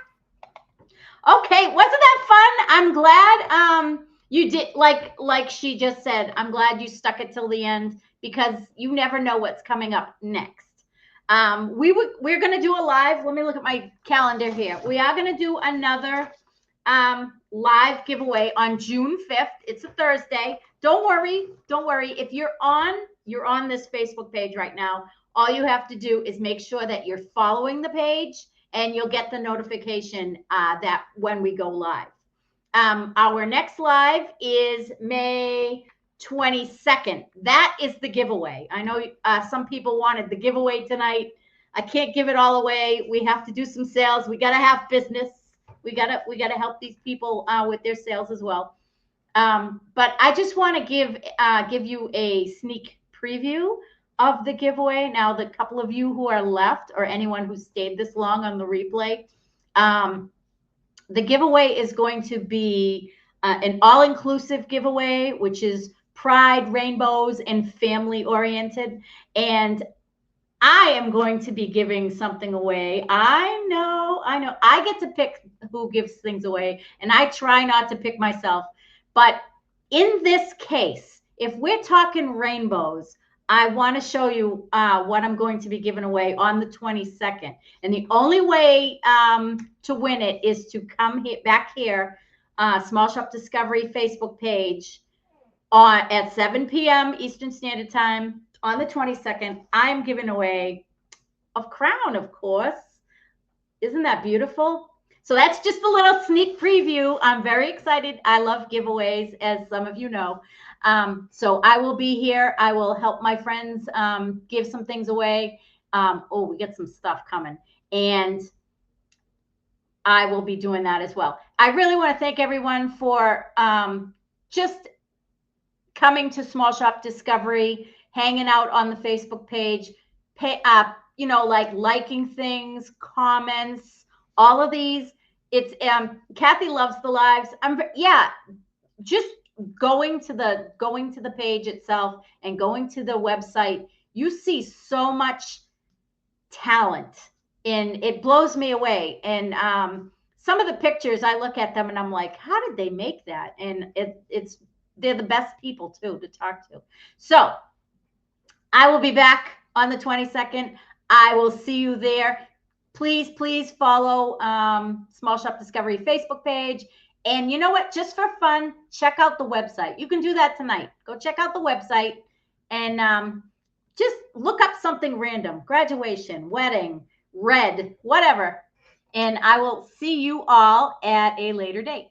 Okay, wasn't that fun? I'm glad you did, like she just said, I'm glad you stuck it till the end, because you never know what's coming up next. We're going to do a live. Let me look at my calendar here. We are going to do another live giveaway on June 5th. It's a Thursday. Don't worry. If you're on this Facebook page right now, all you have to do is make sure that you're following the page, and you'll get the notification that when we go live. Our next live is May 22nd. That is the giveaway. I know some people wanted the giveaway tonight. I can't give it all away. We have to do some sales. We got to have business. We got to help these people with their sales as well. But I just want to give you a sneak preview of the giveaway. Now, the couple of you who are left, or anyone who stayed this long on the replay, the giveaway is going to be an all-inclusive giveaway, which is pride, rainbows, and family-oriented. And I am going to be giving something away. I know. I get to pick who gives things away, and I try not to pick myself. But in this case, if we're talking rainbows, I want to show you what I'm going to be giving away on the 22nd. And the only way to win it is to come back here, Small Shop Discovery Facebook page at 7 p.m. Eastern Standard Time on the 22nd. I'm giving away a crown, of course. Isn't that beautiful? So that's just a little sneak preview. I'm very excited. I love giveaways, as some of you know. So I will be here. I will help my friends give some things away. We get some stuff coming, and I will be doing that as well. I really want to thank everyone for just coming to Small Shop Discovery, hanging out on the Facebook page, like liking things, comments, all of these. It's Kathy loves the lives. Just going to the page itself and going to the website, you see so much talent, and it blows me away. And some of the pictures, I look at them and I'm like, how did they make that? And they're the best people too to talk to. So I will be back on the 22nd. I will see you there. Please follow Small Shop Discovery Facebook page. And you know what? Just for fun, check out the website. You can do that tonight. Go check out the website and just look up something random. Graduation, wedding, red, whatever. And I will see you all at a later date.